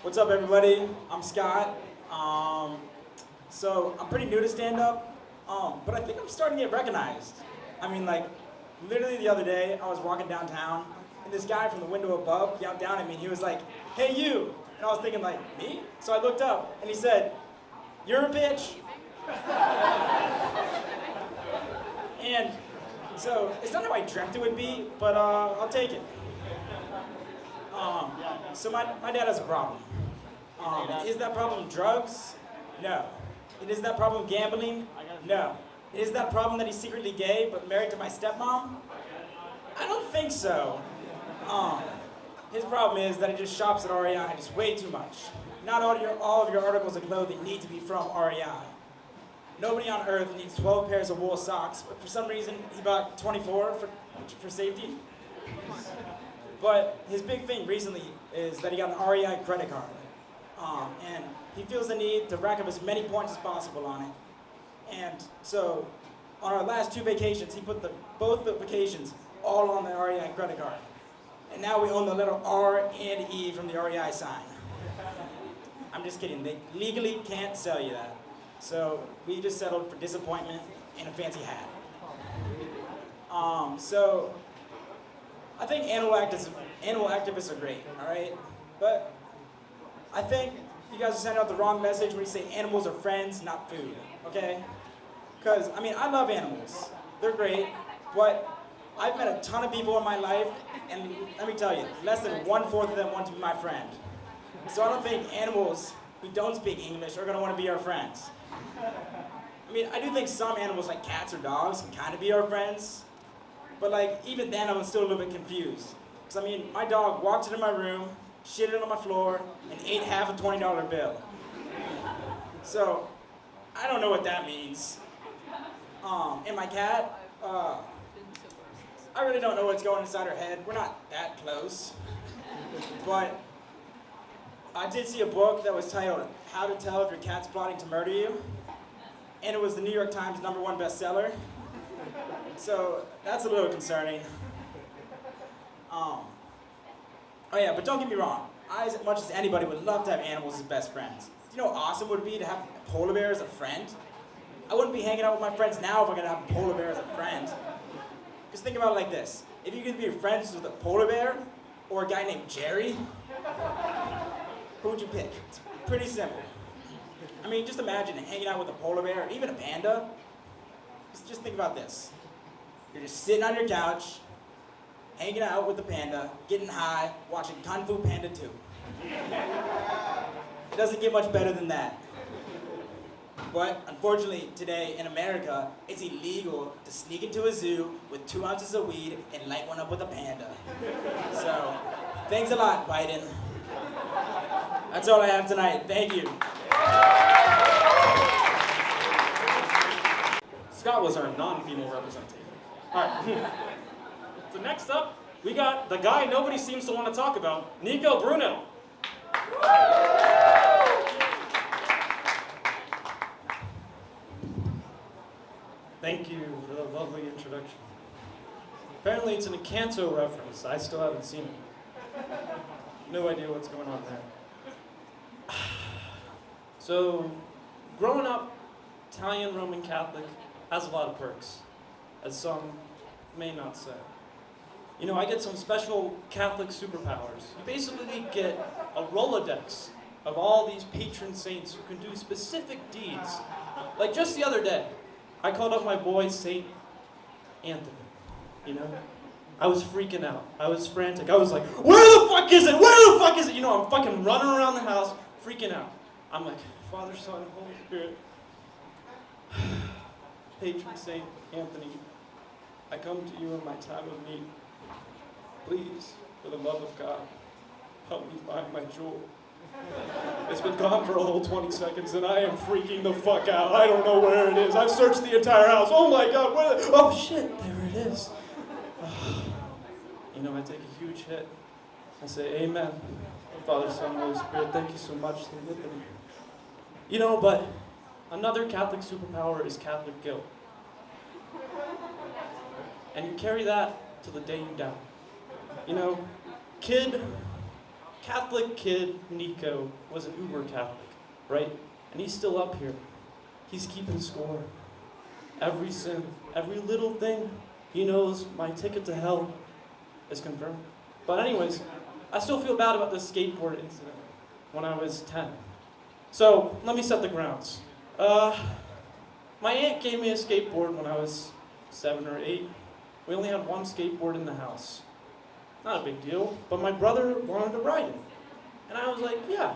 What's up, everybody? I'm Scott. So I'm pretty new to stand-up, but I think I'm starting to get recognized. I mean, like, literally the other day, I was walking downtown, and this guy from the window above yelled down at me, and he was like, "Hey, you!" And I was thinking, like, me? So I looked up, and he said, "You're a bitch." And so it's not how I dreamt it would be, but I'll take it. So my dad has a problem. Is that problem drugs? No. Is that problem gambling? No. Is that problem that he's secretly gay but married to my stepmom? I don't think so. His problem is that he just shops at REI just way too much. Not all of your articles of clothing need to be from REI. Nobody on earth needs 12 pairs of wool socks, but for some reason he bought 24 for safety. But his big thing recently is that he got an REI credit card. And he feels the need to rack up as many points as possible on it. And so, on our last 2 vacations, he put both the vacations all on the REI credit card. And now we own the letter R and E from the REI sign. I'm just kidding, they legally can't sell you that. So we just settled for disappointment and a fancy hat. So I think animal activists are great, all right? But I think you guys are sending out the wrong message when you say animals are friends, not food, okay? Because, I mean, I love animals. They're great, but I've met a ton of people in my life, and let me tell you, less than 1/4 of them want to be my friend. So I don't think animals who don't speak English are gonna want to be our friends. I mean, I do think some animals like cats or dogs can kind of be our friends, but like, even then I'm still a little bit confused. Because I mean, my dog walked into my room, shitted on my floor, and ate half a $20 bill. So, I don't know what that means. And my cat, I really don't know what's going inside her head. We're not that close. But I did see a book that was titled How to Tell If Your Cat's Plotting to Murder You. And it was the New York Times #1 bestseller. So that's a little concerning. Oh yeah, but don't get me wrong. I, as much as anybody, would love to have animals as best friends. Do you know how awesome it would be to have a polar bear as a friend? I wouldn't be hanging out with my friends now if I could have a polar bear as a friend. Just think about it like this. If you could be friends with a polar bear or a guy named Jerry, who would you pick? It's pretty simple. I mean, just imagine hanging out with a polar bear, or even a panda. Just think about this. You're just sitting on your couch, hanging out with the panda, getting high, watching Kung Fu Panda 2. It doesn't get much better than that. But unfortunately, today in America, it's illegal to sneak into a zoo with 2 ounces of weed and light one up with a panda. So, thanks a lot, Biden. That's all I have tonight. Thank you. Scott was our non-female representative. All right. So next up, we got the guy nobody seems to want to talk about, Nico Bruno. Thank you for the lovely introduction. Apparently it's an Encanto reference. I still haven't seen it. No idea what's going on there. So, growing up Italian Roman Catholic has a lot of perks, as some may not say. You know, I get some special Catholic superpowers. You basically get a Rolodex of all these patron saints who can do specific deeds. Like just the other day, I called up my boy Saint Anthony, you know? I was freaking out. I was frantic. I was like, where the fuck is it? Where the fuck is it? You know, I'm fucking running around the house, freaking out. I'm like, Father, Son, Holy Spirit, patron saint Anthony, I come to you in my time of need. Please, for the love of God, help me find my jewel. It's been gone for a whole 20 seconds and I am freaking the fuck out. I don't know where it is. I've searched the entire house. Oh my God, where? Oh shit, there it is. You know, I take a huge hit. I say, Amen. Father, Son, Holy Spirit, thank you so much. You know, but another Catholic superpower is Catholic guilt. And you carry that to the day you die. You know, Catholic kid Nico was an uber Catholic, right? And he's still up here. He's keeping score. Every sin, every little thing, he knows my ticket to hell is confirmed. But anyways, I still feel bad about this skateboard incident when I was 10. So, let me set the grounds. My aunt gave me a skateboard when I was 7 or 8. We only had one skateboard in the house. Not a big deal, but my brother wanted to ride it. And I was like, yeah,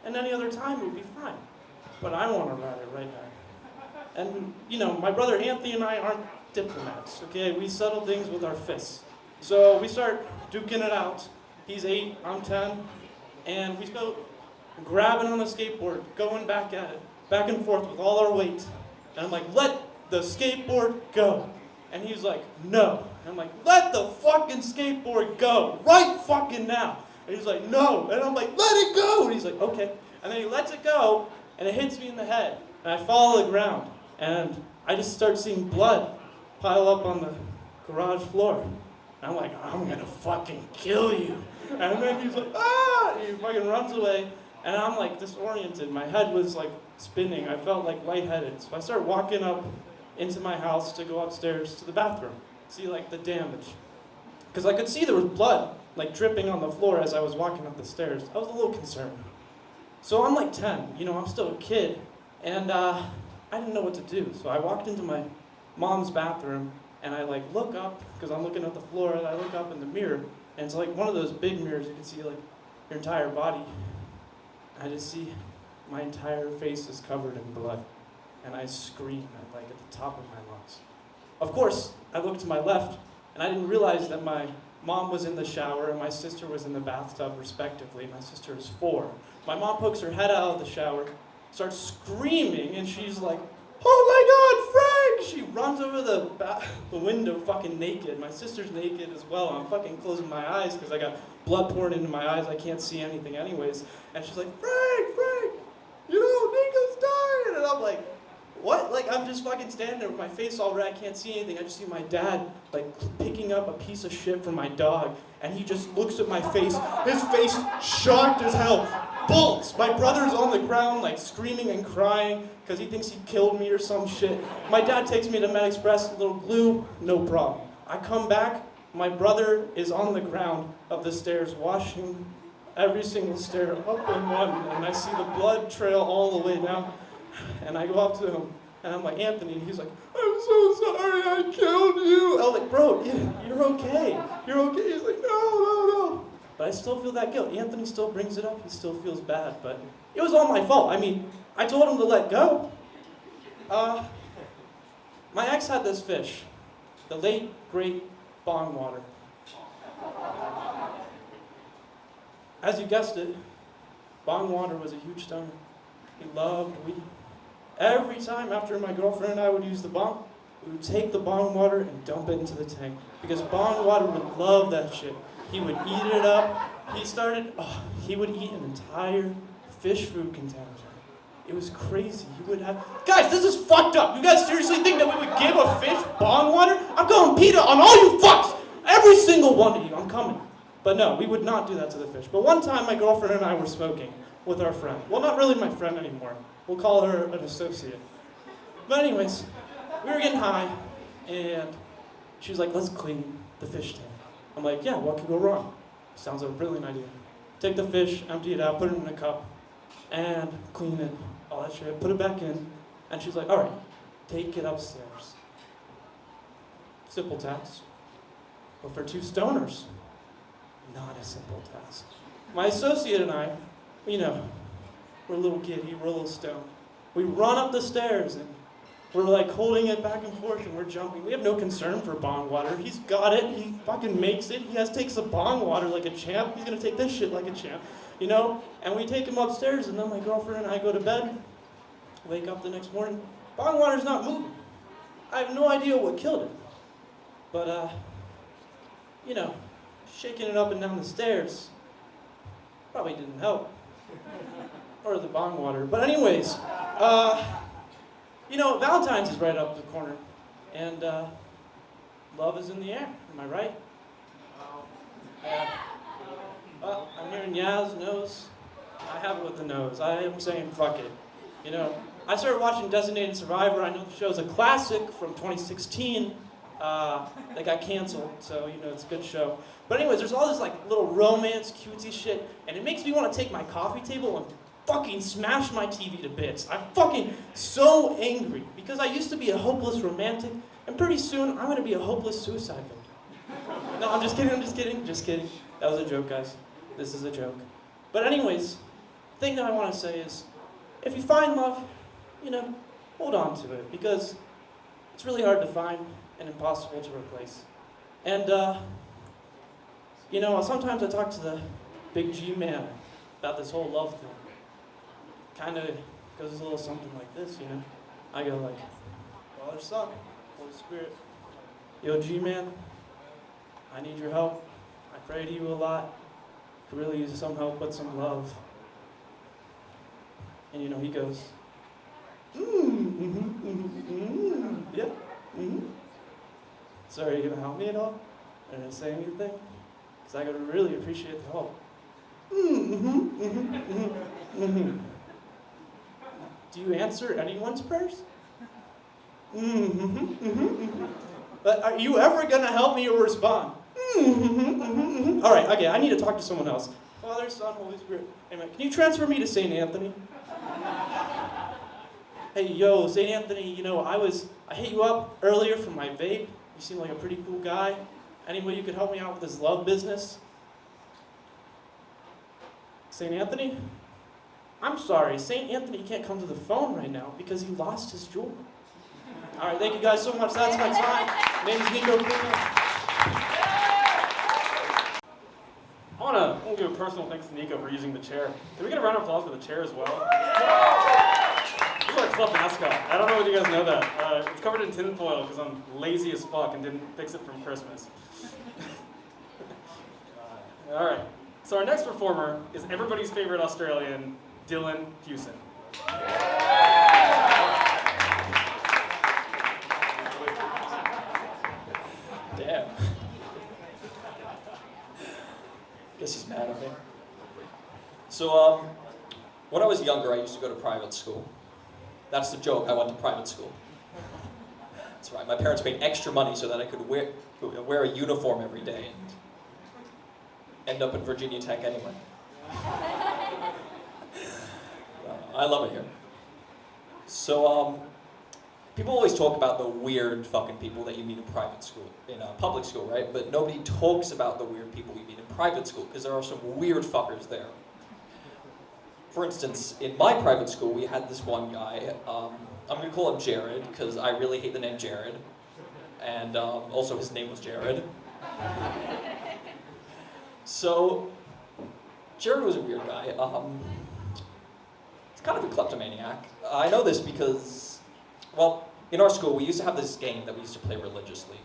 and any other time it would be fine. But I want to ride it right now. And, you know, my brother Anthony and I aren't diplomats, okay? We settle things with our fists. So we start duking it out. He's 8, I'm 10, and we start grabbing on the skateboard, going back at it, back and forth with all our weight. And I'm like, let the skateboard go. And he's like, no. And I'm like, let the fucking skateboard go, right fucking now. And he's like, no. And I'm like, let it go. And he's like, okay. And then he lets it go, and it hits me in the head. And I fall to the ground, and I just start seeing blood pile up on the garage floor. And I'm like, I'm gonna fucking kill you. And then he's like, ah! And he fucking runs away. And I'm like disoriented. My head was like spinning. I felt like lightheaded. So I start walking up into my house to go upstairs to the bathroom, see like the damage. Because I could see there was blood like dripping on the floor as I was walking up the stairs. I was a little concerned. So I'm like 10, you know, I'm still a kid. And I didn't know what to do. So I walked into my mom's bathroom and I like look up, because I'm looking at the floor, and I look up in the mirror, and it's like one of those big mirrors you can see like your entire body. I just see my entire face is covered in blood. And I scream at the top of my lungs. Of course, I look to my left, and I didn't realize that my mom was in the shower and my sister was in the bathtub, respectively. My sister is 4. My mom pokes her head out of the shower, starts screaming, and she's like, oh my God, Frank! She runs over the window fucking naked. My sister's naked as well. I'm fucking closing my eyes because I got blood pouring into my eyes. I can't see anything anyways. And she's like, Frank, you know, Nico's dying! And I'm like, what? Like, I'm just fucking standing there with my face all red. I can't see anything. I just see my dad, like, picking up a piece of shit from my dog. And he just looks at my face. His face shocked as hell. Bolts! My brother's on the ground, like, screaming and crying because he thinks he killed me or some shit. My dad takes me to Med Express, a little glue, no problem. I come back, my brother is on the ground of the stairs, washing every single stair up and one, and I see the blood trail all the way down. And I go up to him, and I'm like, Anthony, and he's like, I'm so sorry I killed you. I'm like, bro, you're okay. You're okay. He's like, no. But I still feel that guilt. Anthony still brings it up. He still feels bad, but it was all my fault. I mean, I told him to let go. My ex had this fish, the late, great bong water. As you guessed it, bong water was a huge stoner. He loved weed. Every time after my girlfriend and I would use the bong, we would take the bong water and dump it into the tank. Because bong water would love that shit. He would eat it up. He would eat an entire fish food container. It was crazy. He would have, guys, this is fucked up. You guys seriously think that we would give a fish bong water? I'm going PETA on all you fucks. Every single one of you, I'm coming. But no, we would not do that to the fish. But one time my girlfriend and I were smoking with our friend. Well, not really my friend anymore. We'll call her an associate. But anyways, we were getting high, and she was like, let's clean the fish tank. I'm like, yeah, what could go wrong? Sounds like a brilliant idea. Take the fish, empty it out, put it in a cup, and clean it, all that shit, put it back in. And she's like, all right, take it upstairs. simple task. But for two stoners, not a simple task. My associate and I, you know, we're a little giddy, we're a little stoned. We run up the stairs and we're like holding it back and forth and we're jumping. We have no concern for bong water. He's got it, he fucking makes it. He takes the bong water like a champ. He's gonna take this shit like a champ, you know? And we take him upstairs and then my girlfriend and I go to bed, wake up the next morning. Bong water's not moving. I have no idea what killed it. But, you know, shaking it up and down the stairs probably didn't help. Or the bong water. But anyways, you know, Valentine's is right up the corner. And love is in the air. Am I right? Well, I'm hearing Yaz, nose. I have it with the nose. I am saying fuck it. You know, I started watching Designated Survivor. I know the show's a classic from 2016. They got canceled, so, you know, it's a good show. But anyways, there's all this, like, little romance, cutesy shit, and it makes me want to take my coffee table and fucking smash my TV to bits. I'm fucking so angry, because I used to be a hopeless romantic, and pretty soon I'm gonna be a hopeless suicide victim. No, I'm just kidding. That was a joke, guys. This is a joke. But anyways, the thing that I want to say is, if you find love, you know, hold on to it, because it's really hard to find and impossible to replace. And, you know, sometimes I talk to the big G man about this whole love thing. Kind of goes a little something like this, you know? I go like, Father, Son, Holy Spirit, yo, G man, I need your help. I pray to you a lot. Could really use some help with some love. And, you know, he goes, yeah, So are you gonna help me at all? Are you gonna say anything? Because I gotta really appreciate the help. Do you answer anyone's prayers? But are you ever gonna help me or respond? All right, okay, I need to talk to someone else. Father, Son, Holy Spirit. Amen. Can you transfer me to St. Anthony? Hey, yo, St. Anthony, you know, I hit you up earlier for my vape. You seem like a pretty cool guy. Any way you could help me out with this love business? St. Anthony? I'm sorry, St. Anthony can't come to the phone right now because he lost his jewel. All right, thank you guys so much. That's my time. My name is Nico Bruno. I want to give a personal thanks to Nico for using the chair. Can we get a round of applause for the chair as well? This is our club mascot. I don't know if you guys know that. It's covered in tinfoil because I'm lazy as fuck and didn't fix it from Christmas. All right. So our next performer is everybody's favorite Australian, Dylan Hewson. Damn. Guess he's mad at me. So, when I was younger, I used to go to private school. That's the joke, I went to private school. That's right, my parents paid extra money so that I could wear a uniform every day and end up at Virginia Tech anyway. I love it here. So, people always talk about the weird fucking people that you meet in private school, in public school, right? But nobody talks about the weird people you meet in private school, because there are some weird fuckers there. For instance, in my private school, we had this one guy, I'm gonna call him Jared, because I really hate the name Jared. And also his name was Jared. So, Jared was a weird guy. He's kind of a kleptomaniac. I know this because, well, in our school we used to have this game that we used to play religiously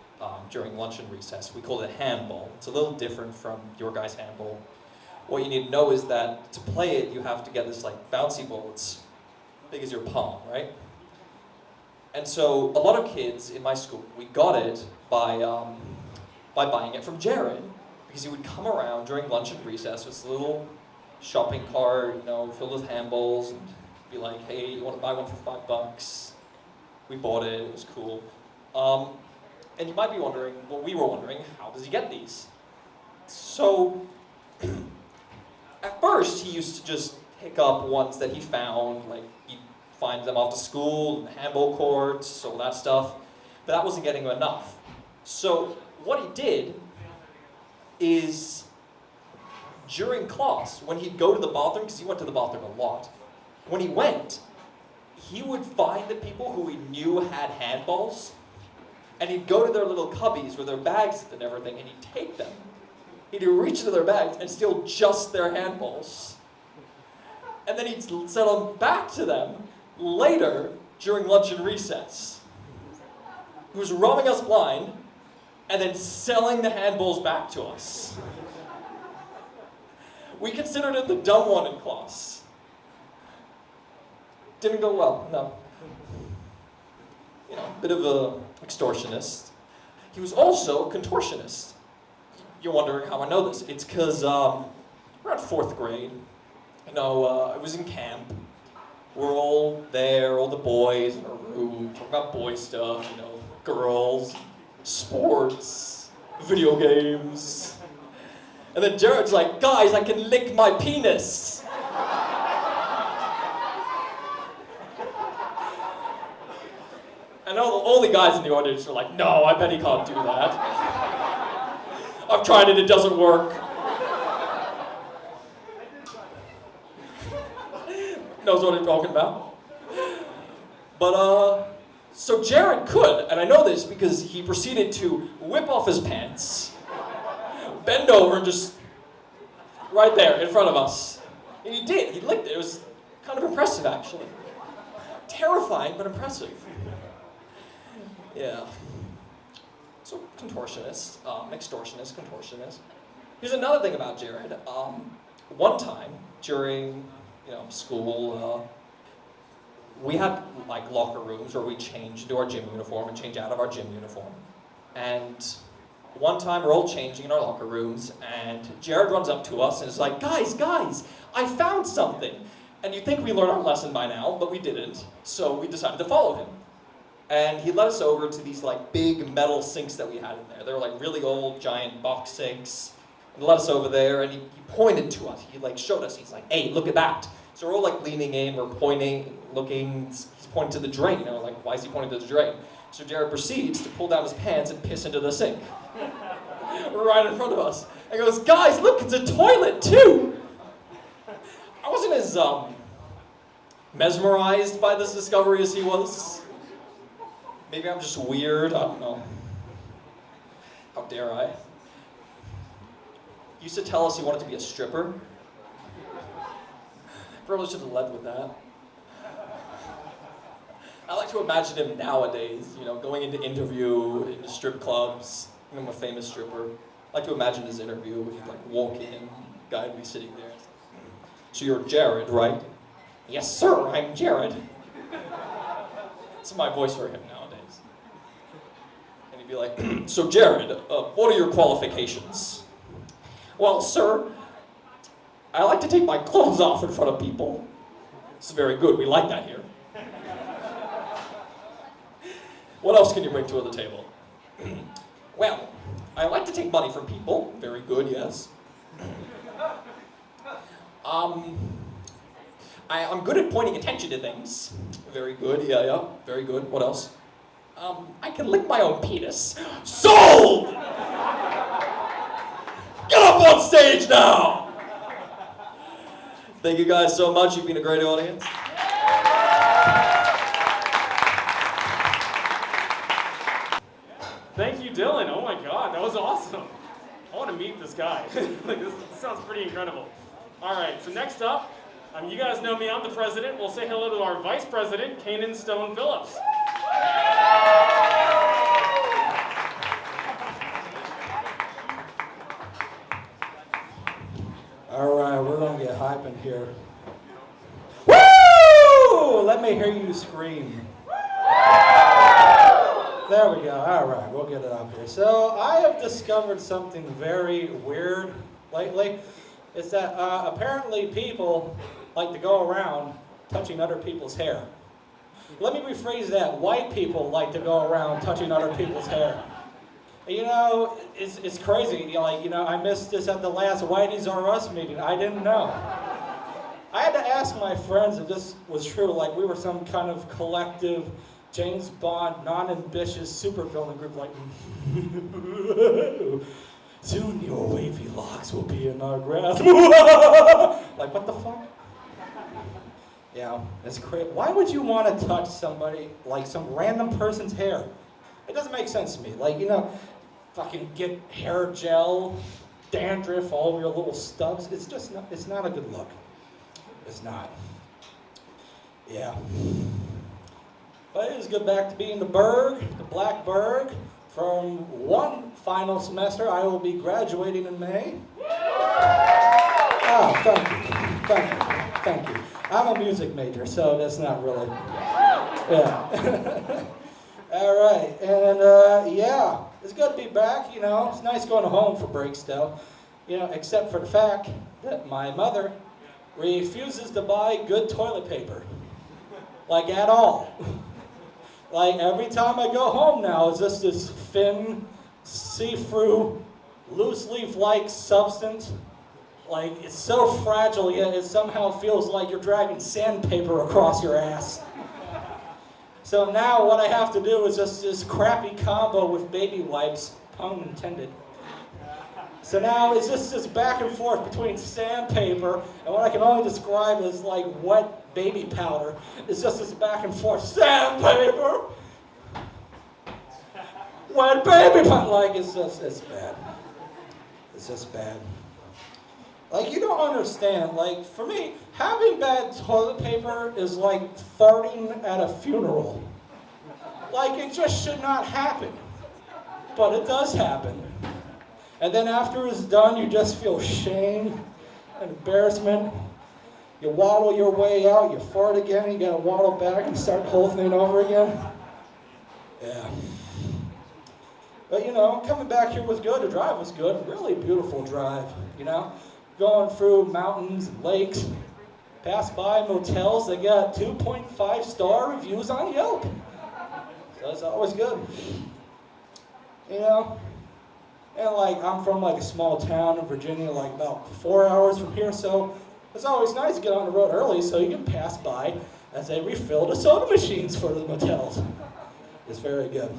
during lunch and recess. We called it handball. It's a little different from your guys' handball. What you need to know is that to play it, you have to get this like bouncy ball. It's big as your palm, right? And so a lot of kids in my school, we got it by buying it from Jared, because he would come around during lunch and recess with this little shopping cart, you know, filled with handballs, and be like, hey, you want to buy one for $5? We bought it, it was cool. And you might be wondering, well, we were wondering, how does he get these? So, at first, he used to just pick up ones that he found, like he'd find them after school, in the handball courts, all that stuff. But that wasn't getting him enough. So what he did is, during class, when he'd go to the bathroom, because he went to the bathroom a lot, when he went, he would find the people who he knew had handballs, and he'd go to their little cubbies with their bags and everything, and he'd take them. He'd reach into their bags and steal just their handballs. And then he'd sell them back to them later during lunch and recess. He was robbing us blind and then selling the handballs back to us. We considered it the dumb one in class. Didn't go well, no. You know, bit of a extortionist. He was also a contortionist. You're wondering how I know this. It's because we're at 4th grade. You know, I was in camp. We're all there, all the boys in our room, talking about boy stuff, you know, girls, sports, video games. And then Jared's like, guys, I can lick my penis. And all the guys in the audience are like, no, I bet he can't do that. I've tried it, it doesn't work. Knows what I'm talking about. But, so Jared could, and I know this because he proceeded to whip off his pants, bend over, and just right there in front of us. And he did, he licked it. It was kind of impressive, actually. Terrifying, but impressive. Yeah. So, contortionist, extortionist, contortionist. Here's another thing about Jared. One time during, school, we had like locker rooms where we change into our gym uniform and change out of our gym uniform. And one time we're all changing in our locker rooms, and Jared runs up to us and is like, guys, I found something. And you'd think we learned our lesson by now, but we didn't. So we decided to follow him. And he led us over to these like big metal sinks that we had in there. They were like really old, giant box sinks. And he led us over there, and he pointed to us. He like showed us. He's like, hey, look at that. So we're all like leaning in, we're pointing, looking. He's pointing to the drain. And we're like, why is he pointing to the drain? So Jared proceeds to pull down his pants and piss into the sink. Right in front of us. And goes, guys, look, it's a toilet too. I wasn't as mesmerized by this discovery as he was. Maybe I'm just weird, I don't know. How dare I? He used to tell us he wanted to be a stripper. Probably should have led with that. I like to imagine him nowadays, going into interview in strip clubs. I'm a famous stripper. I like to imagine his interview. He'd like walk in, guy would be sitting there. So you're Jared, right? Yes, sir, I'm Jared. That's my voice for him nowadays. And he'd be like, so Jared, what are your qualifications? Well, sir, I like to take my clothes off in front of people. It's very good, we like that here. What else can you bring to the table? Well, I like to take money from people. Very good, yes. I'm good at pointing attention to things. Very good, yeah, very good. What else? I can lick my own penis. Sold! Get up on stage now! Thank you guys so much. You've been a great audience. Thank you, Dylan. Oh my God, that was awesome. I want to meet this guy. This sounds pretty incredible. All right, so next up, you guys know me, I'm the president. We'll say hello to our vice president, Kanan Stone Phillips. All right, we're gonna get hype in here. Woo! Let me hear you scream. There we go. All right, we'll get it up here. So I have discovered something very weird lately. It's that apparently people like to go around touching other people's hair. Let me rephrase that. White people like to go around touching other people's hair. It's crazy. I missed this at the last Whitey's R Us meeting. I didn't know. I had to ask my friends if this was true, like we were some kind of collective James Bond, non-ambitious supervillain group like, soon your wavy locks will be in our grasp. Like, what the fuck? Yeah, it's crazy. Why would you want to touch somebody, like some random person's hair? It doesn't make sense to me. Like, you know, fucking get hair gel, dandruff all over your little stubs. It's just not, it's not a good look. It's not. Yeah. But it is good back to being the Berg, the Black Berg. From one final semester, I will be graduating in May. Oh, thank you. Thank you. Thank you. I'm a music major, so that's not really. Yeah. All right. And yeah, it's good to be back. You know, it's nice going home for breaks, though. You know, except for the fact that my mother refuses to buy good toilet paper. Like, at all. Like, every time I go home now, it's just this thin, see-through, loose-leaf-like substance. Like, it's so fragile, yet it somehow feels like you're dragging sandpaper across your ass. So now what I have to do is just this crappy combo with baby wipes, pun intended. So now it's just this back and forth between sandpaper and what I can only describe as like wet baby powder. It's just this back and forth, sandpaper, wet baby powder. Like, it's bad. It's just bad. Like, you don't understand. Like, for me, having bad toilet paper is like farting at a funeral. Like, it just should not happen. But it does happen. And then after it's done, you just feel shame and embarrassment. You waddle your way out, you fart again, you gotta waddle back and start the whole thing over again. Yeah. But, you know, coming back here was good. The drive was good. Really beautiful drive, you know. Going through mountains and lakes. Passed by motels that got 2.5-star reviews on Yelp. So it's always good. You know. And, like, I'm from, like, a small town in Virginia, like, about 4 hours from here, so it's always nice to get on the road early so you can pass by as they refill the soda machines for the motels. It's very good.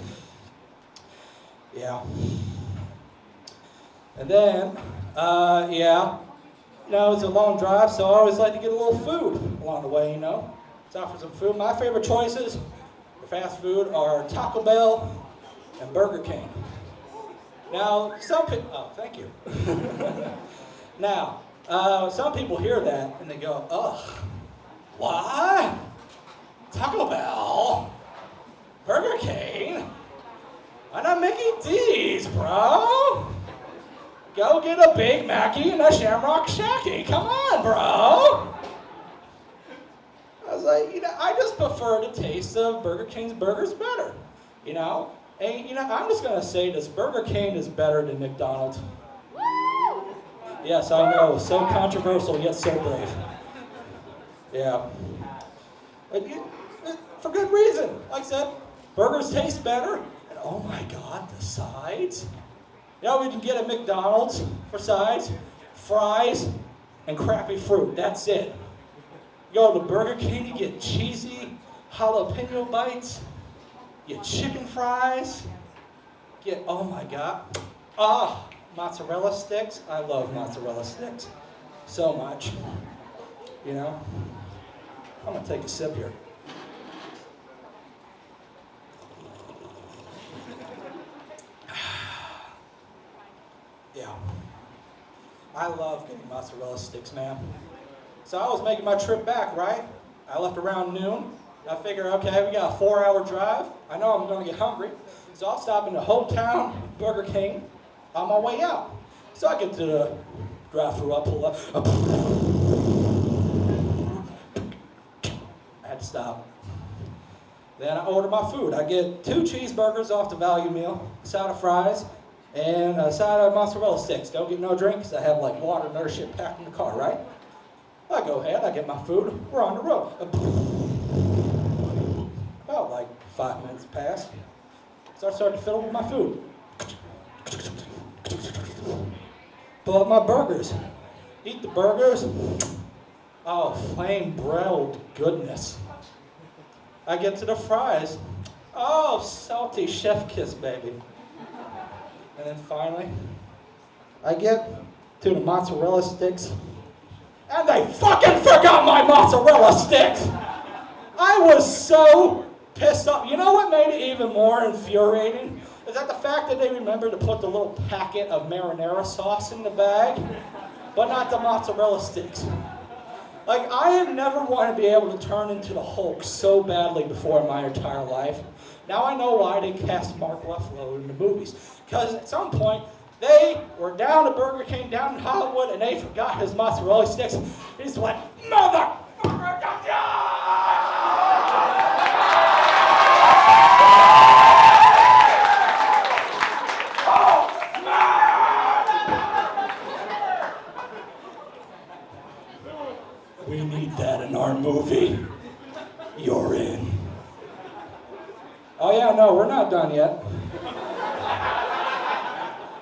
Yeah. And then, yeah, you know, it's a long drive, so I always like to get a little food along the way, you know. Stop for some food. My favorite choices for fast food are Taco Bell and Burger King. Now, some people, oh, thank you. Now, some people hear that and they go, ugh, what? Taco Bell? Burger King? Why not Mickey D's, bro? Go get a Big Mackey and a Shamrock Shacky. Come on, bro. I was like, you know, I just prefer the taste of Burger King's burgers better, you know? And, you know, I'm just going to say this, Burger King is better than McDonald's. Yes, I know, so controversial, yet so brave. Yeah. But for good reason. Like I said, burgers taste better. And oh my God, the sides. You know, we can get at McDonald's for sides, fries, and crappy fruit. That's it. You go to Burger King, you get cheesy jalapeno bites. Get chicken fries, get, oh my God, mozzarella sticks. I love mozzarella sticks so much, you know. I'm gonna take a sip here. Yeah, I love getting mozzarella sticks, man. So I was making my trip back, right? I left around noon. I figure, okay, we got a 4-hour drive. I know I'm going to get hungry. So I'll stop in the hometown Burger King on my way out. So I get to the drive-thru, I pull up. I had to stop. Then I order my food. I get 2 cheeseburgers off the value meal, a side of fries, and a side of mozzarella sticks. Don't get no drink because I have like water and other shit packed in the car, right? I go ahead, I get my food, we're on the road. About like 5 minutes pass. So I started to fill with my food. Pull up my burgers. Eat the burgers. Oh, flame broiled goodness. I get to the fries. Oh, salty chef kiss, baby. And then finally, I get to the mozzarella sticks, and they fucking forgot my mozzarella sticks! I was so pissed off. You know what made it even more infuriating? Is that the fact that they remembered to put the little packet of marinara sauce in the bag, but not the mozzarella sticks. Like, I have never wanted to be able to turn into the Hulk so badly before in my entire life. Now I know why they cast Mark Ruffalo in the movies. Because at some point, they were down at Burger King, down in Hollywood, and they forgot his mozzarella sticks. He's like, motherfucker! We need that in our movie. You're in. Oh yeah, no, we're not done yet.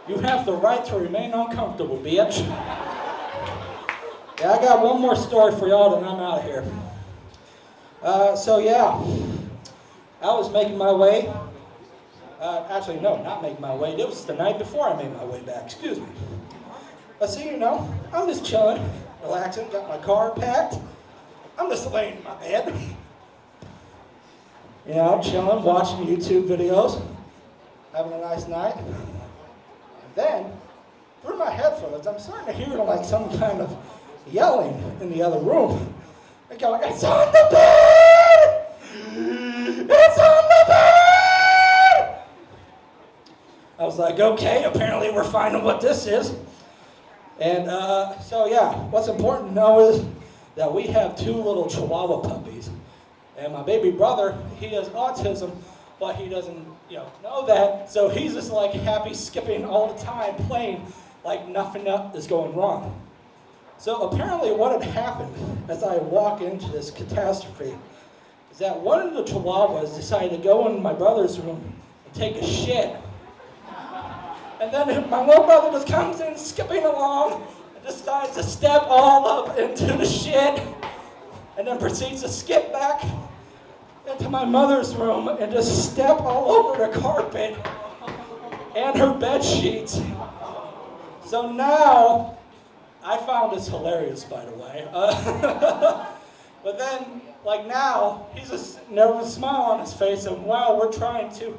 You have the right to remain uncomfortable, bitch. Yeah, I got one more story for y'all, then I'm out of here. So yeah, I was making my way. Actually, no, not making my way. It was the night before I made my way back, excuse me. So you know, I'm just chilling, relaxing, got my car packed. I'm just laying in my bed. You know, chilling, watching YouTube videos, having a nice night. And then, through my headphones, I'm starting to hear like some kind of yelling in the other room. They're going, it's on the bed! It's on the bed! I was like, okay, apparently we're finding what this is. And so yeah, what's important to know is that we have 2 little Chihuahua puppies. And my baby brother, he has autism, but he doesn't, know that. So he's just like happy skipping all the time, playing like nothing is going wrong. So apparently what had happened as I walk into this catastrophe is that one of the Chihuahuas decided to go in my brother's room and take a shit. And then my little brother just comes in skipping along and decides to step all up into the shit and then proceeds to skip back into my mother's room and just step all over the carpet and her bed sheets. So now, I found this hilarious, by the way. But then, like now, he's just never a smile on his face, and while we're trying to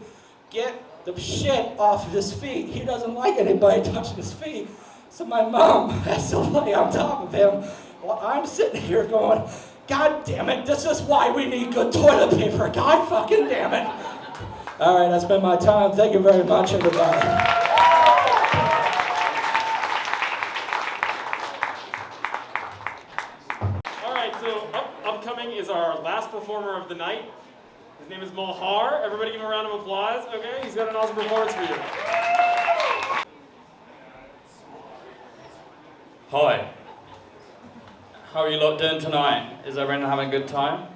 get the shit off of his feet, he doesn't like anybody touching his feet. So my mom has to lay on top of him while I'm sitting here going, God damn it, this is why we need good toilet paper. God fucking damn it. All right, that's been my time. Thank you very much, everybody. Upcoming is our last performer of the night. His name is Malhar. Everybody give him a round of applause. Okay, he's got an awesome performance for you. Hi. How are you lot doing tonight? Is everyone having a good time?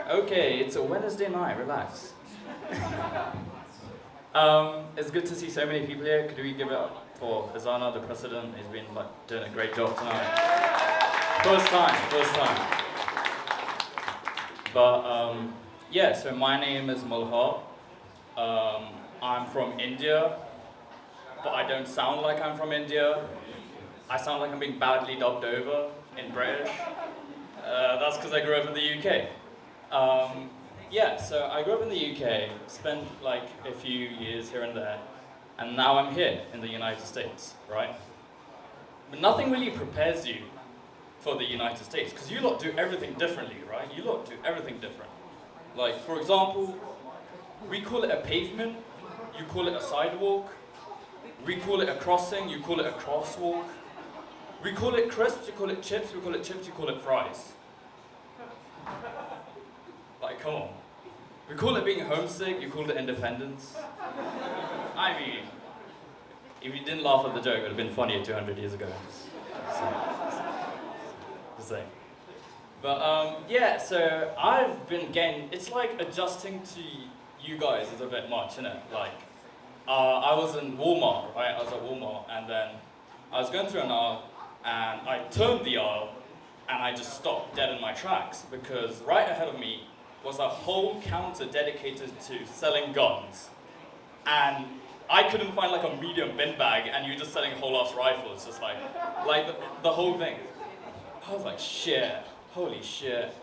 Okay, it's a Wednesday night, relax. It's good to see so many people here. Could we give it up for Azana, the president? He's been doing a great job tonight. First time. But yeah, so my name is Malhar. I'm from India, but I don't sound like I'm from India. I sound like I'm being badly dubbed over in British. That's because I grew up in the UK. Yeah, so I grew up in the UK, spent like a few years here and there, and now I'm here in the United States, right? But nothing really prepares you for the United States, because you lot do everything differently, right? You lot do everything different. Like, for example, we call it a pavement, you call it a sidewalk. We call it a crossing, you call it a crosswalk. We call it crisps, you call it chips, we call it chips, you call it fries. Like, come on. We call it being homesick, you call it independence. I mean, if you didn't laugh at the joke, it would have been funnier 200 years ago. Just saying. But yeah, so I've been getting, it's like adjusting to you guys is a bit much, isn't it? Like, I was in Walmart, right? I was at Walmart, and then I was going through an aisle, and I turned the aisle, and I just stopped dead in my tracks, because right ahead of me, was a whole counter dedicated to selling guns. And I couldn't find like a medium bin bag, and you're just selling whole-ass rifles, just like the whole thing. I was like, shit, holy shit.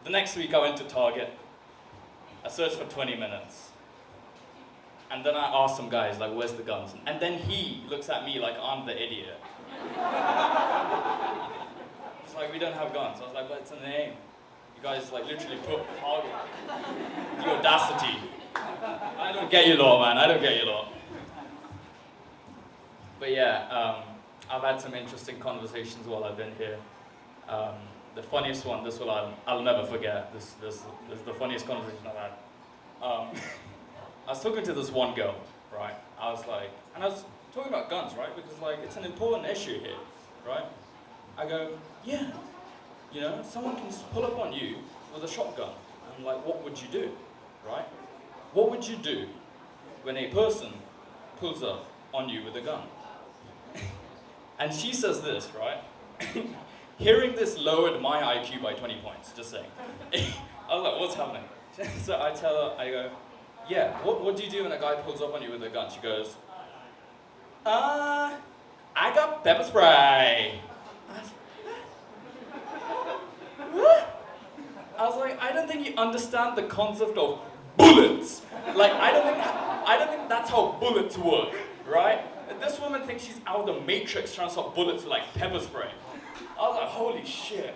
The next week I went to Target. I searched for 20 minutes. And then I asked some guys, like, where's the guns? And then he looks at me like I'm the idiot. It's like, we don't have guns. I was like, but it's a name. You guys like literally put Target. The audacity. I don't get your law, man. I don't get your law. But yeah, I've had some interesting conversations while I've been here. The funniest one, I'll never forget. This is the funniest conversation I've had. I was talking to this one girl, right? I was talking about guns, right? Because like it's an important issue here, right? I go, yeah, you know, someone can just pull up on you with a shotgun. I'm like, what would you do, right? What would you do when a person pulls up on you with a gun? And she says this, right? Hearing this lowered my IQ by 20 points, just saying. I was like, what's happening? So I tell her, I go, yeah, what do you do when a guy pulls up on you with a gun? She goes, I got pepper spray. What? I was like, I don't think you understand the concept of bullets. Like, I don't think that's how bullets work, right? This woman thinks she's out of the Matrix trying to stop bullets with like pepper spray. I was like, holy shit.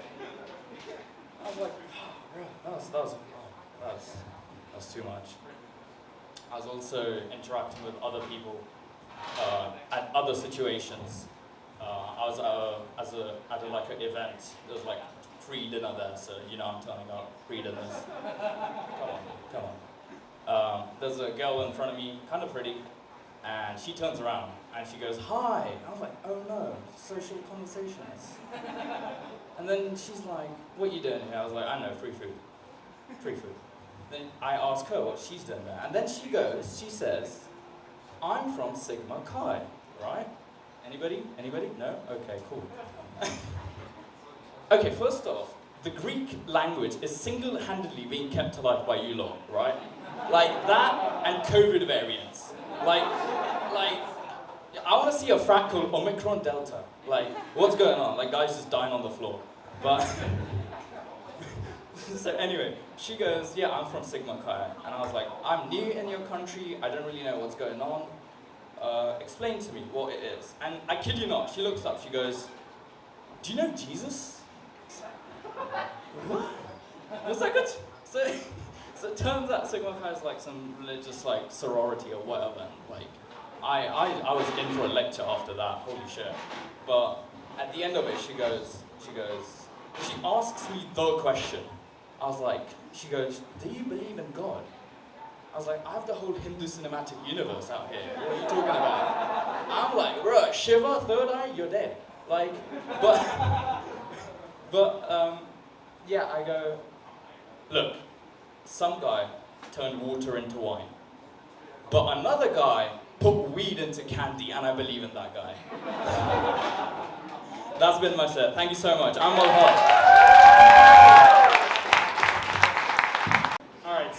I was like, oh, bro, that's too much. I was also interacting with other people at other situations. I was at an event. There was like free dinner there, so you know I'm turning up. Free dinners. Come on. There's a girl in front of me, kind of pretty, and she turns around and she goes, hi. I was like, oh no, social conversations. And then she's like, what are you doing here? I was like, I know, free food. Free food. Then I ask her what she's doing there. And then she says, I'm from Sigma Chi, right? Anybody? No? Okay, cool. Okay, first off, the Greek language is single-handedly being kept alive by you lot, right? Like that and COVID variants. Like, I want to see a frat called Omicron Delta. Like, what's going on? Like, guys just dying on the floor. But, so anyway, she goes, yeah, I'm from Sigma Chi. And I was like, I'm new in your country, I don't really know what's going on. Explain to me what it is. And I kid you not, she looks up, she goes, do you know Jesus? What? Was that good? So it turns out Sigma Chi is like some religious like sorority or whatever. And, like, I was in for a lecture after that, holy shit. But at the end of it, she asks me the question. I was like, she goes, do you believe in God? I was like, I have the whole Hindu cinematic universe out here. What are you talking about? I'm like, bro, Shiva, third eye, you're dead. Like, yeah, I go, look, some guy turned water into wine. But another guy put weed into candy, and I believe in that guy. That's been my set. Thank you so much. I'm Alright,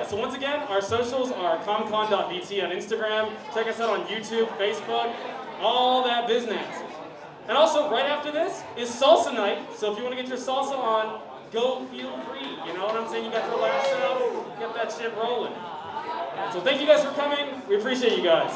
so once again, our socials are comcon.vt on Instagram. Check us out on YouTube, Facebook, all that business. And also, right after this is salsa night, so if you want to get your salsa on, go feel free. You know what I'm saying? You got your laughs out, get that shit rolling. So thank you guys for coming. We appreciate you guys.